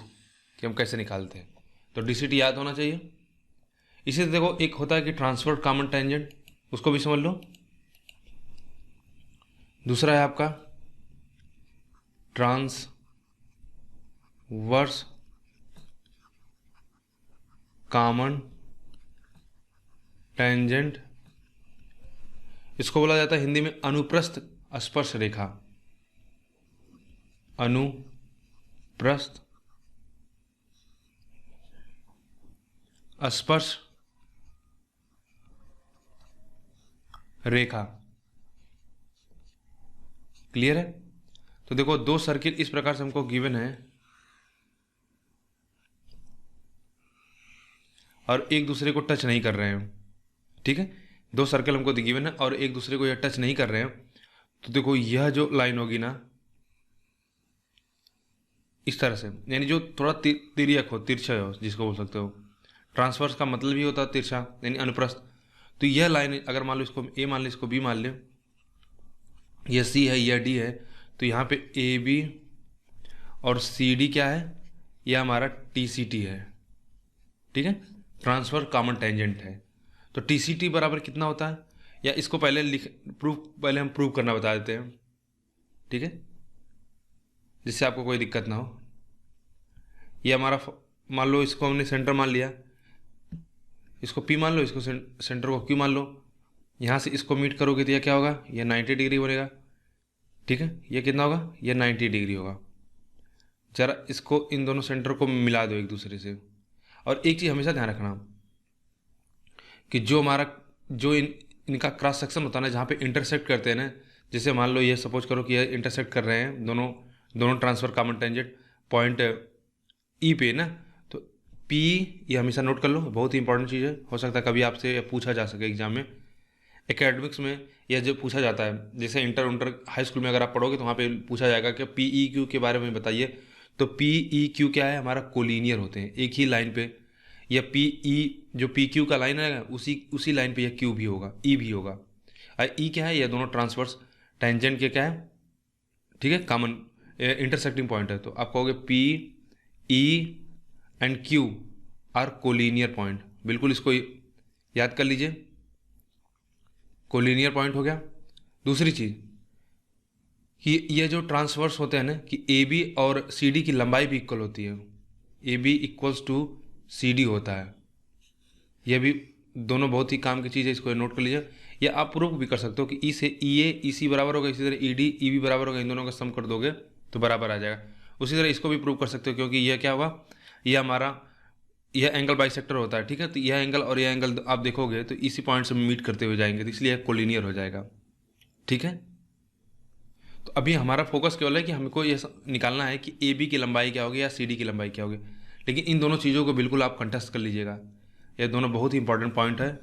कि हम कैसे निकालते हैं। तो DCT याद होना चाहिए। इसी से देखो एक होता है कि ट्रांसफर कॉमन टेंजेंट, उसको भी समझ लो। दूसरा है आपका ट्रांसवर्स कॉमन टेंजेंट, इसको बोला जाता है हिंदी में अनुप्रस्थ स्पर्श रेखा, अनुप्रस्थ स्पर्श रेखा। क्लियर है? तो देखो दो सर्किल इस प्रकार से हमको गिवन है और एक दूसरे को टच नहीं कर रहे हैं, ठीक है, दो सर्कल हमको गिवन है और एक दूसरे को यह टच नहीं कर रहे हैं। तो देखो यह जो लाइन होगी ना इस तरह से, यानी जो थोड़ा तिर्यक हो, तिरछा हो जिसको बोल सकते हो। ट्रांसवर्स का मतलब ही होता है तिरछा यानी अनुप्रस्थ। तो यह लाइन अगर मान लो इसको ए मान लो, इसको बी मान ले, यह सी है, यह डी है, तो यहाँ पे ए बी और सी डी क्या है, यह हमारा TCT है, ठीक है, ट्रांसफर कॉमन टेंजेंट है। तो TCT बराबर कितना होता है, या इसको पहले पहले हम प्रूव करना बता देते हैं, ठीक है, जिससे आपको कोई दिक्कत ना हो। ये हमारा मान लो इसको हमने सेंटर मान लिया, इसको P मान लो, इसको सेंटर को Q मान लो। यहाँ से इसको मीट करोगे तो यह क्या होगा, यह 90 डिग्री बनेगा, ठीक है, यह कितना होगा, यह 90 डिग्री होगा। जरा इसको इन दोनों सेंटर को मिला दो एक दूसरे से। और एक चीज़ हमेशा ध्यान रखना कि जो हमारा जो इनका क्रॉस सेक्शन होता है ना, जहाँ पे इंटरसेक्ट करते हैं ना, जैसे मान लो ये सपोज करो कि ये इंटरसेक्ट कर रहे हैं दोनों ट्रांसफर कॉमन टेंजेंट पॉइंट ई पे ना, तो P ये हमेशा नोट कर लो, बहुत ही इंपॉर्टेंट चीज़ है। हो सकता है कभी आपसे पूछा जा सके एग्जाम में, एकेडमिक्स में यह जो पूछा जाता है, जैसे इंटर हाई स्कूल में अगर आप पढ़ोगे तो वहाँ पे पूछा जाएगा कि PEQ के बारे में बताइए। तो PEQ क्या है, हमारा कोलिनियर होते हैं एक ही लाइन पे। या PE जो PQ का लाइन है उसी लाइन पे यह Q भी होगा, E भी होगा। E क्या है, यह दोनों ट्रांसवर्स टेंजेंट के क्या है, ठीक है, कॉमन इंटरसेक्टिंग पॉइंट है। तो आप कहोगे PE and Q are collinear point, बिल्कुल इसको याद कर लीजिए, कोलिनियर पॉइंट हो गया। दूसरी चीज़ कि ये जो ट्रांसवर्स होते हैं ना, कि AB और CD की लंबाई भी इक्वल होती है, AB इक्वल्स टू CD होता है। यह भी दोनों बहुत ही काम की चीज़ है, इसको नोट कर लीजिए। या आप प्रूफ भी कर सकते हो कि E से EA EC बराबर होगा, इसी तरह ED EB बराबर होगा, इन दोनों का सम कर दोगे तो बराबर आ जाएगा। उसी तरह इसको भी प्रूव कर सकते हो, क्योंकि यह क्या हुआ, यह हमारा यह एंगल बाइसेक्टर होता है, ठीक है, तो यह एंगल और यह एंगल आप देखोगे तो इसी पॉइंट से मीट करते हुए जाएंगे, तो इसलिए कोलिनियर हो जाएगा, ठीक है। तो अभी हमारा फोकस केवल है कि हमको ये निकालना है कि AB की लंबाई क्या होगी या CD की लंबाई क्या होगी। लेकिन इन दोनों चीज़ों को बिल्कुल आप कंटेस्ट कर लीजिएगा, ये दोनों बहुत ही इंपॉर्टेंट पॉइंट है,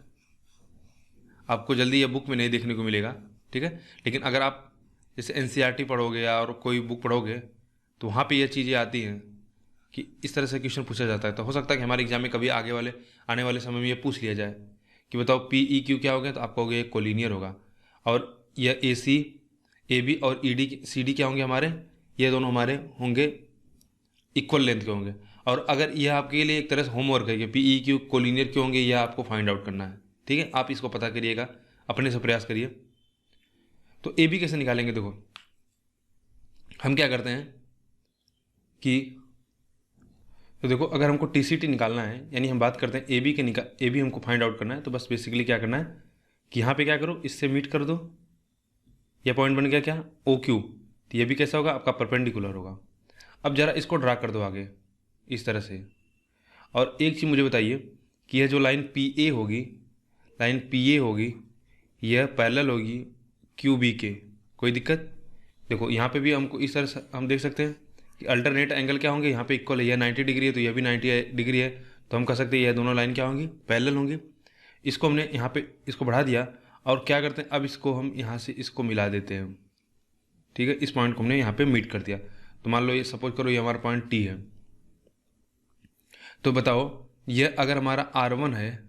आपको जल्दी ये बुक में नहीं देखने को मिलेगा, ठीक है। लेकिन अगर आप जैसे NCERT पढ़ोगे या और कोई बुक पढ़ोगे तो वहाँ पे ये चीज़ें आती हैं कि इस तरह से क्वेश्चन पूछा जाता है। तो हो सकता है कि हमारे एग्जाम में कभी आने वाले समय में ये पूछ लिया जाए कि बताओ PEQ क्या हो गया, तो आप कहोगे कोलिनियर होगा। और यह AC AB और ED CD क्या होंगे हमारे, ये दोनों हमारे होंगे इक्वल लेंथ के होंगे। और अगर यह आपके लिए एक तरह से होमवर्क है कि PEQ कोलिनियर क्यों होंगे, यह आपको फाइंड आउट करना है, ठीक है। आप इसको पता करिएगा, अपने से प्रयास करिए। तो AB कैसे निकालेंगे, देखो हम क्या करते हैं कि तो देखो अगर हमको TCT निकालना है, यानी हम बात करते हैं AB हमको फाइंड आउट करना है, तो बस बेसिकली क्या करना है कि यहाँ पे क्या करो, इससे मीट कर दो, यह पॉइंट बन गया क्या, OQ। तो ये भी कैसा होगा, आपका परपेंडिकुलर होगा। अब जरा इसको ड्रा कर दो आगे इस तरह से। और एक चीज़ मुझे बताइए कि यह जो लाइन PA होगी, यह पैरेलल होगी क्यू बी के। कोई दिक्कत? देखो यहाँ पे भी हमको इस तरह से हम देख सकते हैं कि अल्टरनेट एंगल क्या होंगे, यहाँ पे इक्वल है, यह 90 डिग्री है तो यह भी 90 डिग्री है, तो हम कह सकते हैं यह दोनों लाइन क्या होंगी, पैरेलल होंगी। इसको हमने यहाँ पे इसको बढ़ा दिया और क्या करते हैं, अब इसको हम यहाँ से इसको मिला देते हैं। ठीक है, इस पॉइंट को हमने यहाँ पे मीट कर दिया। तो मान लो ये सपोज करो ये हमारा पॉइंट टी है। तो बताओ ये अगर हमारा R1 है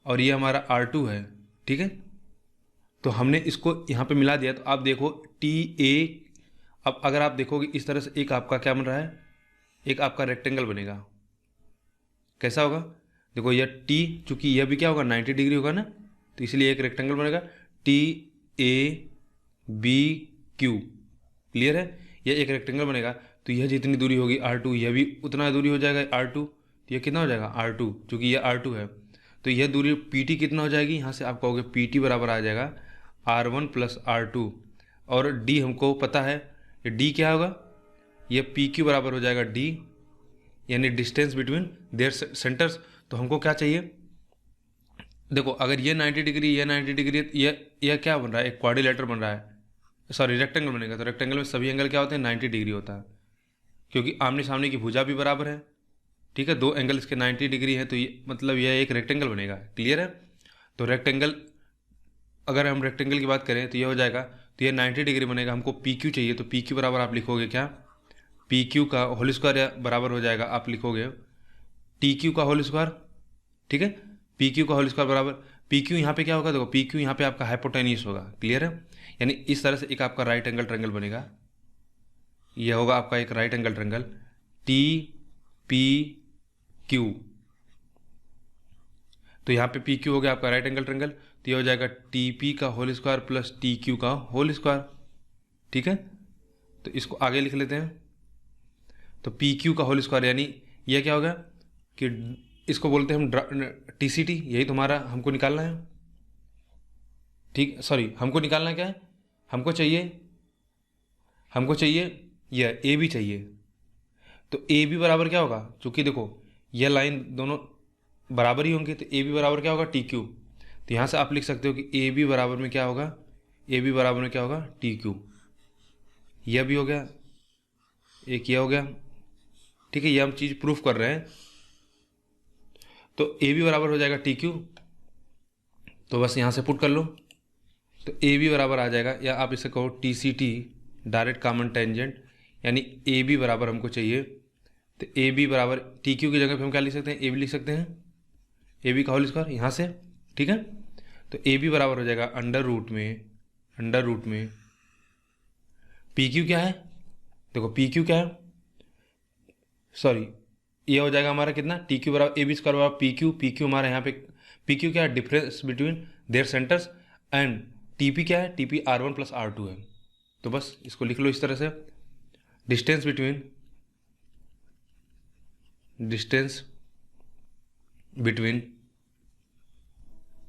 और ये हमारा R2 है, ठीक है, तो हमने इसको यहाँ पे मिला दिया। तो आप देखो टी ए, अब अगर आप देखोगे इस तरह से एक आपका क्या बन रहा है, एक आपका रेक्टेंगल बनेगा। कैसा होगा? देखो यह टी, चूंकि यह भी क्या होगा 90 डिग्री होगा ना, तो इसलिए एक रेक्टेंगल बनेगा T A B Q. Clear है? यह एक रेक्टेंगल बनेगा। तो यह जितनी दूरी होगी R2, यह भी उतना दूरी हो जाएगा R2। तो यह कितना हो जाएगा R2, चूंकि यह R2 है तो यह दूरी PT कितना हो जाएगी, यहाँ से आप कहोगे PT बराबर आ जाएगा R1 प्लस R2। और D हमको पता है, ये D क्या होगा, यह PQ बराबर हो जाएगा D, यानी डिस्टेंस बिटवीन देयर सेंटर्स। तो हमको क्या चाहिए, देखो अगर ये 90 डिग्री, ये 90 डिग्री, यह क्या बन रहा है, एक क्वाड्रिलेटर बन रहा है, सॉरी रेक्टेंगल बनेगा। तो रेक्टेंगल में सभी एंगल क्या होते हैं, 90 डिग्री होता है, क्योंकि आमने सामने की भुजा भी बराबर है। ठीक है, दो एंगल इसके 90 डिग्री है, तो ये मतलब यह एक रेक्टेंगल बनेगा। क्लियर है? तो रेक्टेंगल, अगर हम रेक्टेंगल की बात करें तो यह हो जाएगा, तो ये 90 डिग्री बनेगा। हमको PQ चाहिए, तो PQ बराबर आप लिखोगे क्या, PQ का होल स्क्वायर बराबर हो जाएगा, आप लिखोगे TQ का होल स्क्वायर। ठीक है, PQ का होल स्क्वायर बराबर PQ, यहाँ पे क्या होगा, देखो PQ यहाँ पे आपका हाइपोटेन्यूस होगा। क्लियर है? यानी इस तरह से एक आपका राइट एंगल ट्रायंगल बनेगा। यह होगा आपका एक राइट एंगल ट्रायंगल TPQ। तो यहाँ पे PQ हो गया आपका राइट एंगल ट्रायंगल, तो ये हो जाएगा TP का होल स्क्वायर प्लस TQ का होल स्क्वायर। ठीक है, तो इसको आगे लिख लेते हैं। तो PQ का होल स्क्वायर, यानी यह क्या होगा कि इसको बोलते हैं हम TCT, यही तुम्हारा हमको निकालना है। ठीक, सॉरी हमको निकालना क्या है, हमको चाहिए यह AB चाहिए। तो AB बराबर क्या होगा, चूंकि देखो यह लाइन दोनों बराबर ही होंगे, तो AB बराबर क्या होगा TQ। तो यहाँ से आप लिख सकते हो कि AB बराबर में क्या होगा, AB बराबर में क्या होगा TQ। यह भी हो गया, एक यह हो गया। ठीक है, यह हम चीज़ प्रूफ कर रहे हैं। तो AB बराबर हो जाएगा TQ, तो बस यहाँ से पुट कर लो। तो AB बराबर आ जाएगा, या आप इसे कहो TCT, डायरेक्ट कॉमन टेंजेंट, यानी AB बराबर हमको चाहिए। तो AB बराबर TQ की जगह पे हम क्या लिख सकते हैं, AB लिख सकते हैं, AB का होल स्क्वायर यहाँ से। ठीक है, तो AB बराबर हो जाएगा अंडर रूट में PQ क्या है, देखो PQ क्या है, सॉरी ये हो जाएगा हमारा कितना, TQ बराबर AB स्क्वायर बराबर PQ हमारा यहाँ पे PQ क्या है, difference between their centres, and TP क्या है, TP R1 प्लस R2 है। तो बस इसको लिख लो इस तरह से, डिस्टेंस बिटवीन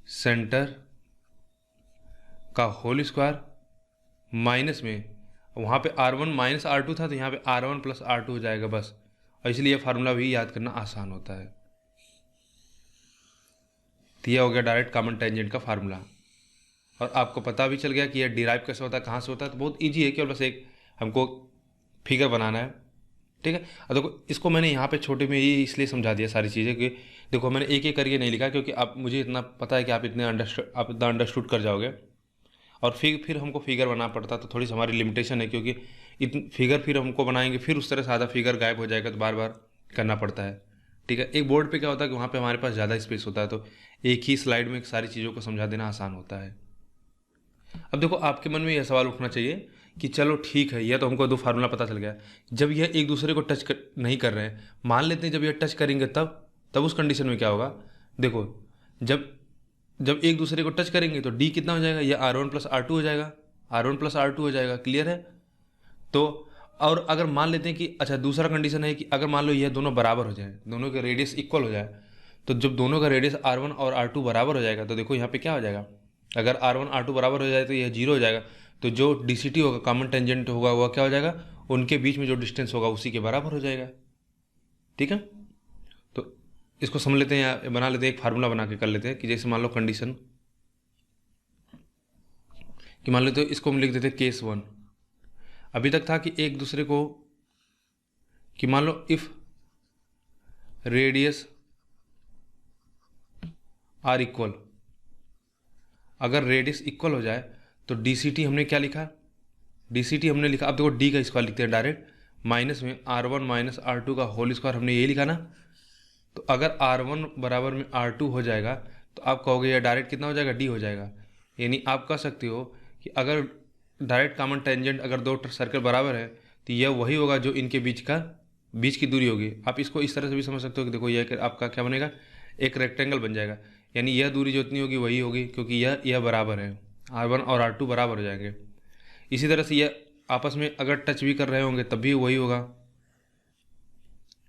सेंटर का होल स्क्वायर माइनस में, वहाँ पे R1 माइनस R2 था, तो यहाँ पे R1 प्लस R2 हो जाएगा बस। और इसलिए फार्मूला भी याद करना आसान होता है। तो यह हो गया डायरेक्ट कॉमन टेंजेंट का फार्मूला, और आपको पता भी चल गया कि यह डिराइव कैसे होता है, कहाँ से होता है। तो बहुत ईजी है, केवल बस एक हमको फिगर बनाना है। ठीक है, अब देखो इसको मैंने यहाँ पे छोटे में ही इसलिए समझा दिया सारी चीज़ें कि देखो मैंने एक एक करके नहीं लिखा, क्योंकि आप मुझे इतना पता है कि आप इतना अंडरस्टूड कर जाओगे। और फिर हमको फिगर बनाना पड़ता, तो थोड़ी सी हमारी लिमिटेशन है, क्योंकि इतनी फिगर फिर हमको बनाएंगे, फिर उस तरह से आधा फिगर गायब हो जाएगा, तो बार बार करना पड़ता है। ठीक है, एक बोर्ड पे क्या होता है कि वहाँ पे हमारे पास ज़्यादा स्पेस होता है, तो एक ही स्लाइड में सारी चीज़ों को समझा देना आसान होता है। अब देखो आपके मन में यह सवाल उठना चाहिए कि चलो ठीक है, यह तो हमको दो फार्मूला पता चल गया, जब यह एक दूसरे को नहीं कर रहे हैं, मान लेते हैं जब यह टच करेंगे तब उस कंडीशन में क्या होगा, देखो जब एक दूसरे को टच करेंगे तो D कितना हो जाएगा, यह R1 प्लस R2 हो जाएगा, R1 प्लस R2 हो जाएगा। क्लियर है? तो और अगर मान लेते हैं कि अच्छा दूसरा कंडीशन है कि अगर मान लो यह दोनों बराबर हो जाए, दोनों के रेडियस इक्वल हो जाए, तो जब दोनों का रेडियस R1 और R2 बराबर हो जाएगा, तो देखो यहाँ पे क्या हो जाएगा, अगर R1 R2 बराबर हो जाए तो यह 0 हो जाएगा। तो जो DCT होगा, कॉमन टेंजेंट होगा, वह क्या हो जाएगा, उनके बीच में जो डिस्टेंस होगा उसी के बराबर हो जाएगा। ठीक है, तो इसको समझ लेते हैं या बना लेते हैं, एक फार्मूला बना के कर लेते हैं कि जैसे मान लो कंडीशन कि मान लो तो इसको हम लिख देते केस 1। अभी तक था कि एक दूसरे को, कि मान लो इफ रेडियस आर इक्वल, अगर रेडियस इक्वल हो जाए तो डी सी टी हमने क्या लिखा, डी सी टी हमने लिखा, अब देखो डी का स्क्वायर लिखते हैं डायरेक्ट, माइनस में R1 माइनस R2 का होल स्क्वायर, हमने ये लिखा ना। तो अगर R1 बराबर में R2 हो जाएगा तो आप कहोगे ये डायरेक्ट कितना हो जाएगा, डी हो जाएगा। यानी आप कह सकते हो कि अगर डायरेक्ट कॉमन टेंजेंट अगर दो सर्कल बराबर है तो यह वही होगा जो इनके बीच की दूरी होगी। आप इसको इस तरह से भी समझ सकते हो कि देखो यह आपका क्या बनेगा, एक रेक्टेंगल बन जाएगा। यानी यह दूरी जो इतनी होगी वही होगी, क्योंकि यह बराबर है, R1 और R2 बराबर हो जाएंगे। इसी तरह से यह आपस में अगर टच भी कर रहे होंगे तब भी वही होगा,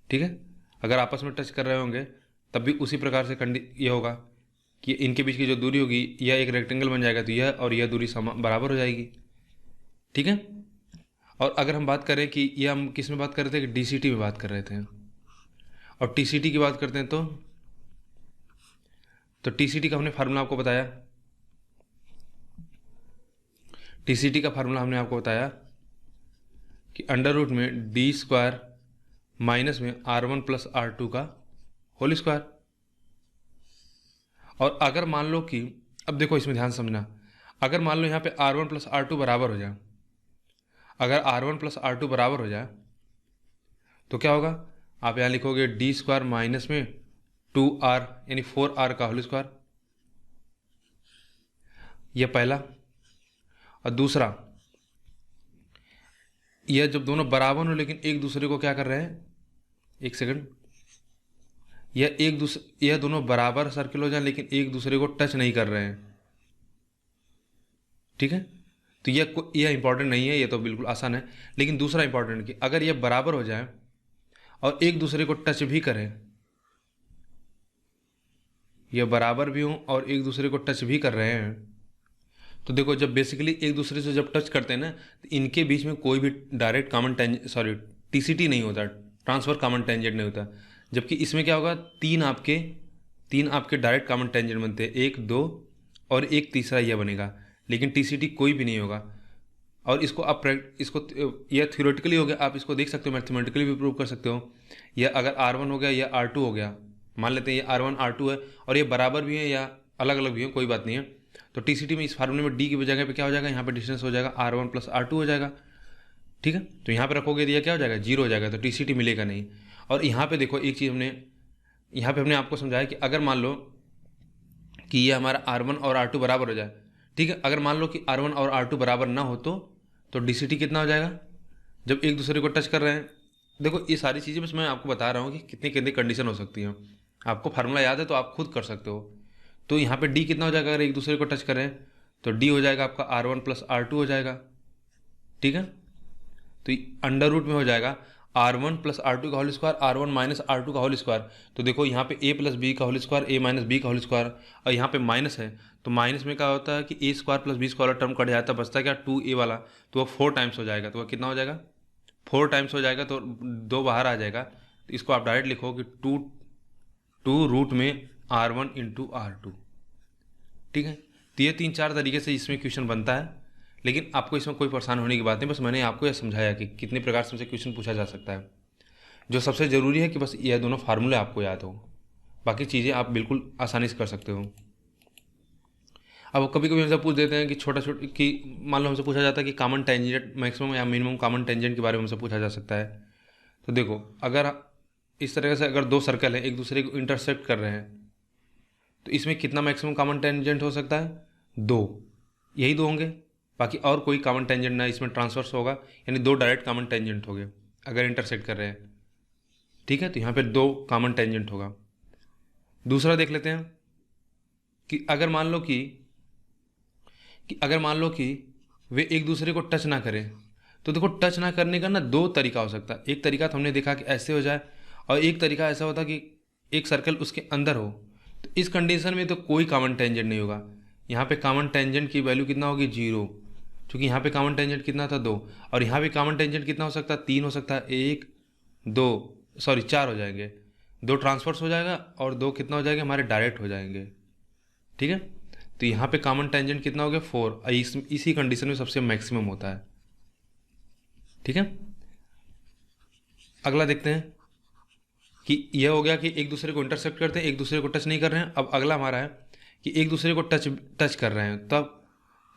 ठीक है। अगर आपस में टच कर रहे होंगे तब भी उसी प्रकार से ये होगा कि इनके बीच की जो दूरी होगी यह एक रेक्टेंगल बन जाएगा, तो यह और यह दूरी बराबर हो जाएगी, ठीक है। और अगर हम बात करें कि यह हम किस में बात कर रहे थे, कि DCT में बात कर रहे थे, और TCT की बात करते हैं तो TCT का हमने फार्मूला आपको बताया, TCT का फार्मूला हमने आपको बताया कि अंडर रूट में डी स्क्वायर माइनस में R1 प्लस R2 का होल स्क्वायर। और अगर मान लो कि, अब देखो इसमें ध्यान समझना, अगर मान लो यहाँ पे R1 प्लस R2 बराबर हो जाए, अगर R1 प्लस R2 बराबर हो जाए तो क्या होगा, आप यहाँ लिखोगे डी स्क्वायर माइनस में 2R यानी 4R का होल स्क्वायर, यह पहला। और दूसरा, यह जब दोनों बराबर हो लेकिन एक दूसरे को क्या कर रहे हैं, एक सेकंड, यह दोनों बराबर सर्किल हो जाए लेकिन एक दूसरे को टच नहीं कर रहे हैं, ठीक है। तो यह इंपॉर्टेंट नहीं है, यह तो बिल्कुल आसान है। लेकिन दूसरा इंपॉर्टेंट कि अगर यह बराबर हो जाए और एक दूसरे को टच भी करें, यह बराबर भी हों और एक दूसरे को टच भी कर रहे हैं, तो देखो जब बेसिकली एक दूसरे से जब टच करते हैं ना तो इनके बीच में कोई भी डायरेक्ट कॉमन TCT नहीं होता, ट्रांसफर कॉमन टेंजेंट नहीं होता। जबकि इसमें क्या होगा, तीन आपके डायरेक्ट कॉमन टेंजेंट बनते हैं, एक दो और एक तीसरा यह बनेगा, लेकिन TCT कोई भी नहीं होगा। और इसको आप यह थ्योरेटिकली हो गया, आप इसको देख सकते हो, मैथमेटिकली भी प्रूव कर सकते हो। यह अगर R1 हो गया या R2 हो गया, मान लेते हैं ये R1 R2 है और ये बराबर भी है या अलग अलग भी है, कोई बात नहीं है, तो TCT में इस फार्मूले में डी की जगह पे क्या हो जाएगा, यहाँ पे डिस्टेंस हो जाएगा R1 प्लस R2 हो जाएगा, ठीक है। तो यहाँ पे रखोगे तो यह क्या हो जाएगा, 0 हो जाएगा, तो TCT मिलेगा नहीं। और यहाँ पे देखो एक चीज़ हमने आपको समझाया कि अगर मान लो कि ये हमारा R1 और R2 बराबर हो जाए, ठीक है। अगर मान लो कि R1 और R2 बराबर ना हो तो DCT कितना हो जाएगा, जब एक दूसरे को टच कर रहे हैं। देखो ये सारी चीज़ें बस मैं आपको बता रहा हूँ कि कितनी कितनी कंडीशन हो सकती हैं। आपको फार्मूला याद है तो आप खुद कर सकते हो। तो यहाँ पे डी कितना हो जाएगा, अगर एक दूसरे को टच करें तो डी हो जाएगा आपका R1 प्लस R2 हो जाएगा, ठीक है। तो अंडर रूट में हो जाएगा R1 प्लस R2 का whole square, R1 minus R2 का होल स्क्वायर। तो देखो यहाँ पे a प्लस बी का whole square, a minus B का होल स्क्वायर, और यहाँ पे माइनस है तो माइनस में क्या होता है कि a square plus B square term cut जाता है, बचता है क्या 2a वाला, तो वह 4 टाइम्स हो जाएगा। तो वह कितना हो जाएगा, 4 टाइम्स हो जाएगा, तो 2 बाहर आ जाएगा। तो इसको आप डायरेक्ट लिखो कि टू रूट में R1 इंटू R2, ठीक है। तो ये 3-4 तरीके से इसमें क्वेश्चन बनता है, लेकिन आपको इसमें कोई परेशान होने की बात नहीं, बस मैंने आपको यह समझाया कि कितने प्रकार से क्वेश्चन पूछा जा सकता है। जो सबसे ज़रूरी है कि बस यह दोनों फार्मूले आपको याद हो, बाकी चीज़ें आप बिल्कुल आसानी से कर सकते हो। अब कभी कभी हमसे पूछ देते हैं कि कि मान लो हमसे पूछा जाता है कि कॉमन टेंजेंट मैक्सिमम या मिनिमम कॉमन टेंजेंट के बारे में हमसे पूछा जा सकता है। तो देखो अगर इस तरह से अगर दो सर्कल है एक दूसरे को इंटरसेक्ट कर रहे हैं तो इसमें कितना मैक्सिमम कॉमन टेंजेंट हो सकता है, 2, यही 2 होंगे, बाकी और कोई कॉमन टेंजेंट ना इसमें ट्रांसफर्स होगा, यानी 2 डायरेक्ट कॉमन टेंजेंट हो गए अगर इंटरसेक्ट कर रहे हैं, ठीक है। तो यहाँ पे 2 कॉमन टेंजेंट होगा। दूसरा देख लेते हैं कि अगर मान लो कि वे एक दूसरे को टच ना करें, तो देखो टच ना करने का ना 2 तरीका हो सकता है। एक तरीका तो हमने देखा कि ऐसे हो जाए, और एक तरीका ऐसा होता कि एक सर्कल उसके अंदर हो। तो इस कंडीशन में तो कोई कॉमन टेंजेंट नहीं होगा। यहाँ पे कॉमन टेंजेंट की वैल्यू कितना होगी, 0, क्योंकि यहाँ पे कॉमन टेंजेंट कितना था, 2, और यहाँ पे कॉमन टेंजेंट कितना हो सकता है, 3 हो सकता है, 4 हो जाएंगे, 2 ट्रांसफर्स हो जाएगा और 2 कितना हो जाएंगे, हमारे डायरेक्ट हो जाएंगे, ठीक है। तो यहाँ पे कॉमन टेंजेंट कितना हो गया 4, इसी कंडीशन में सबसे मैक्सिमम होता है। ठीक है, अगला देखते हैं कि यह हो गया कि एक दूसरे को इंटरसेक्ट करते हैं, एक दूसरे को टच नहीं कर रहे हैं। अब अगला हमारा है कि एक दूसरे को टच कर रहे हैं, तब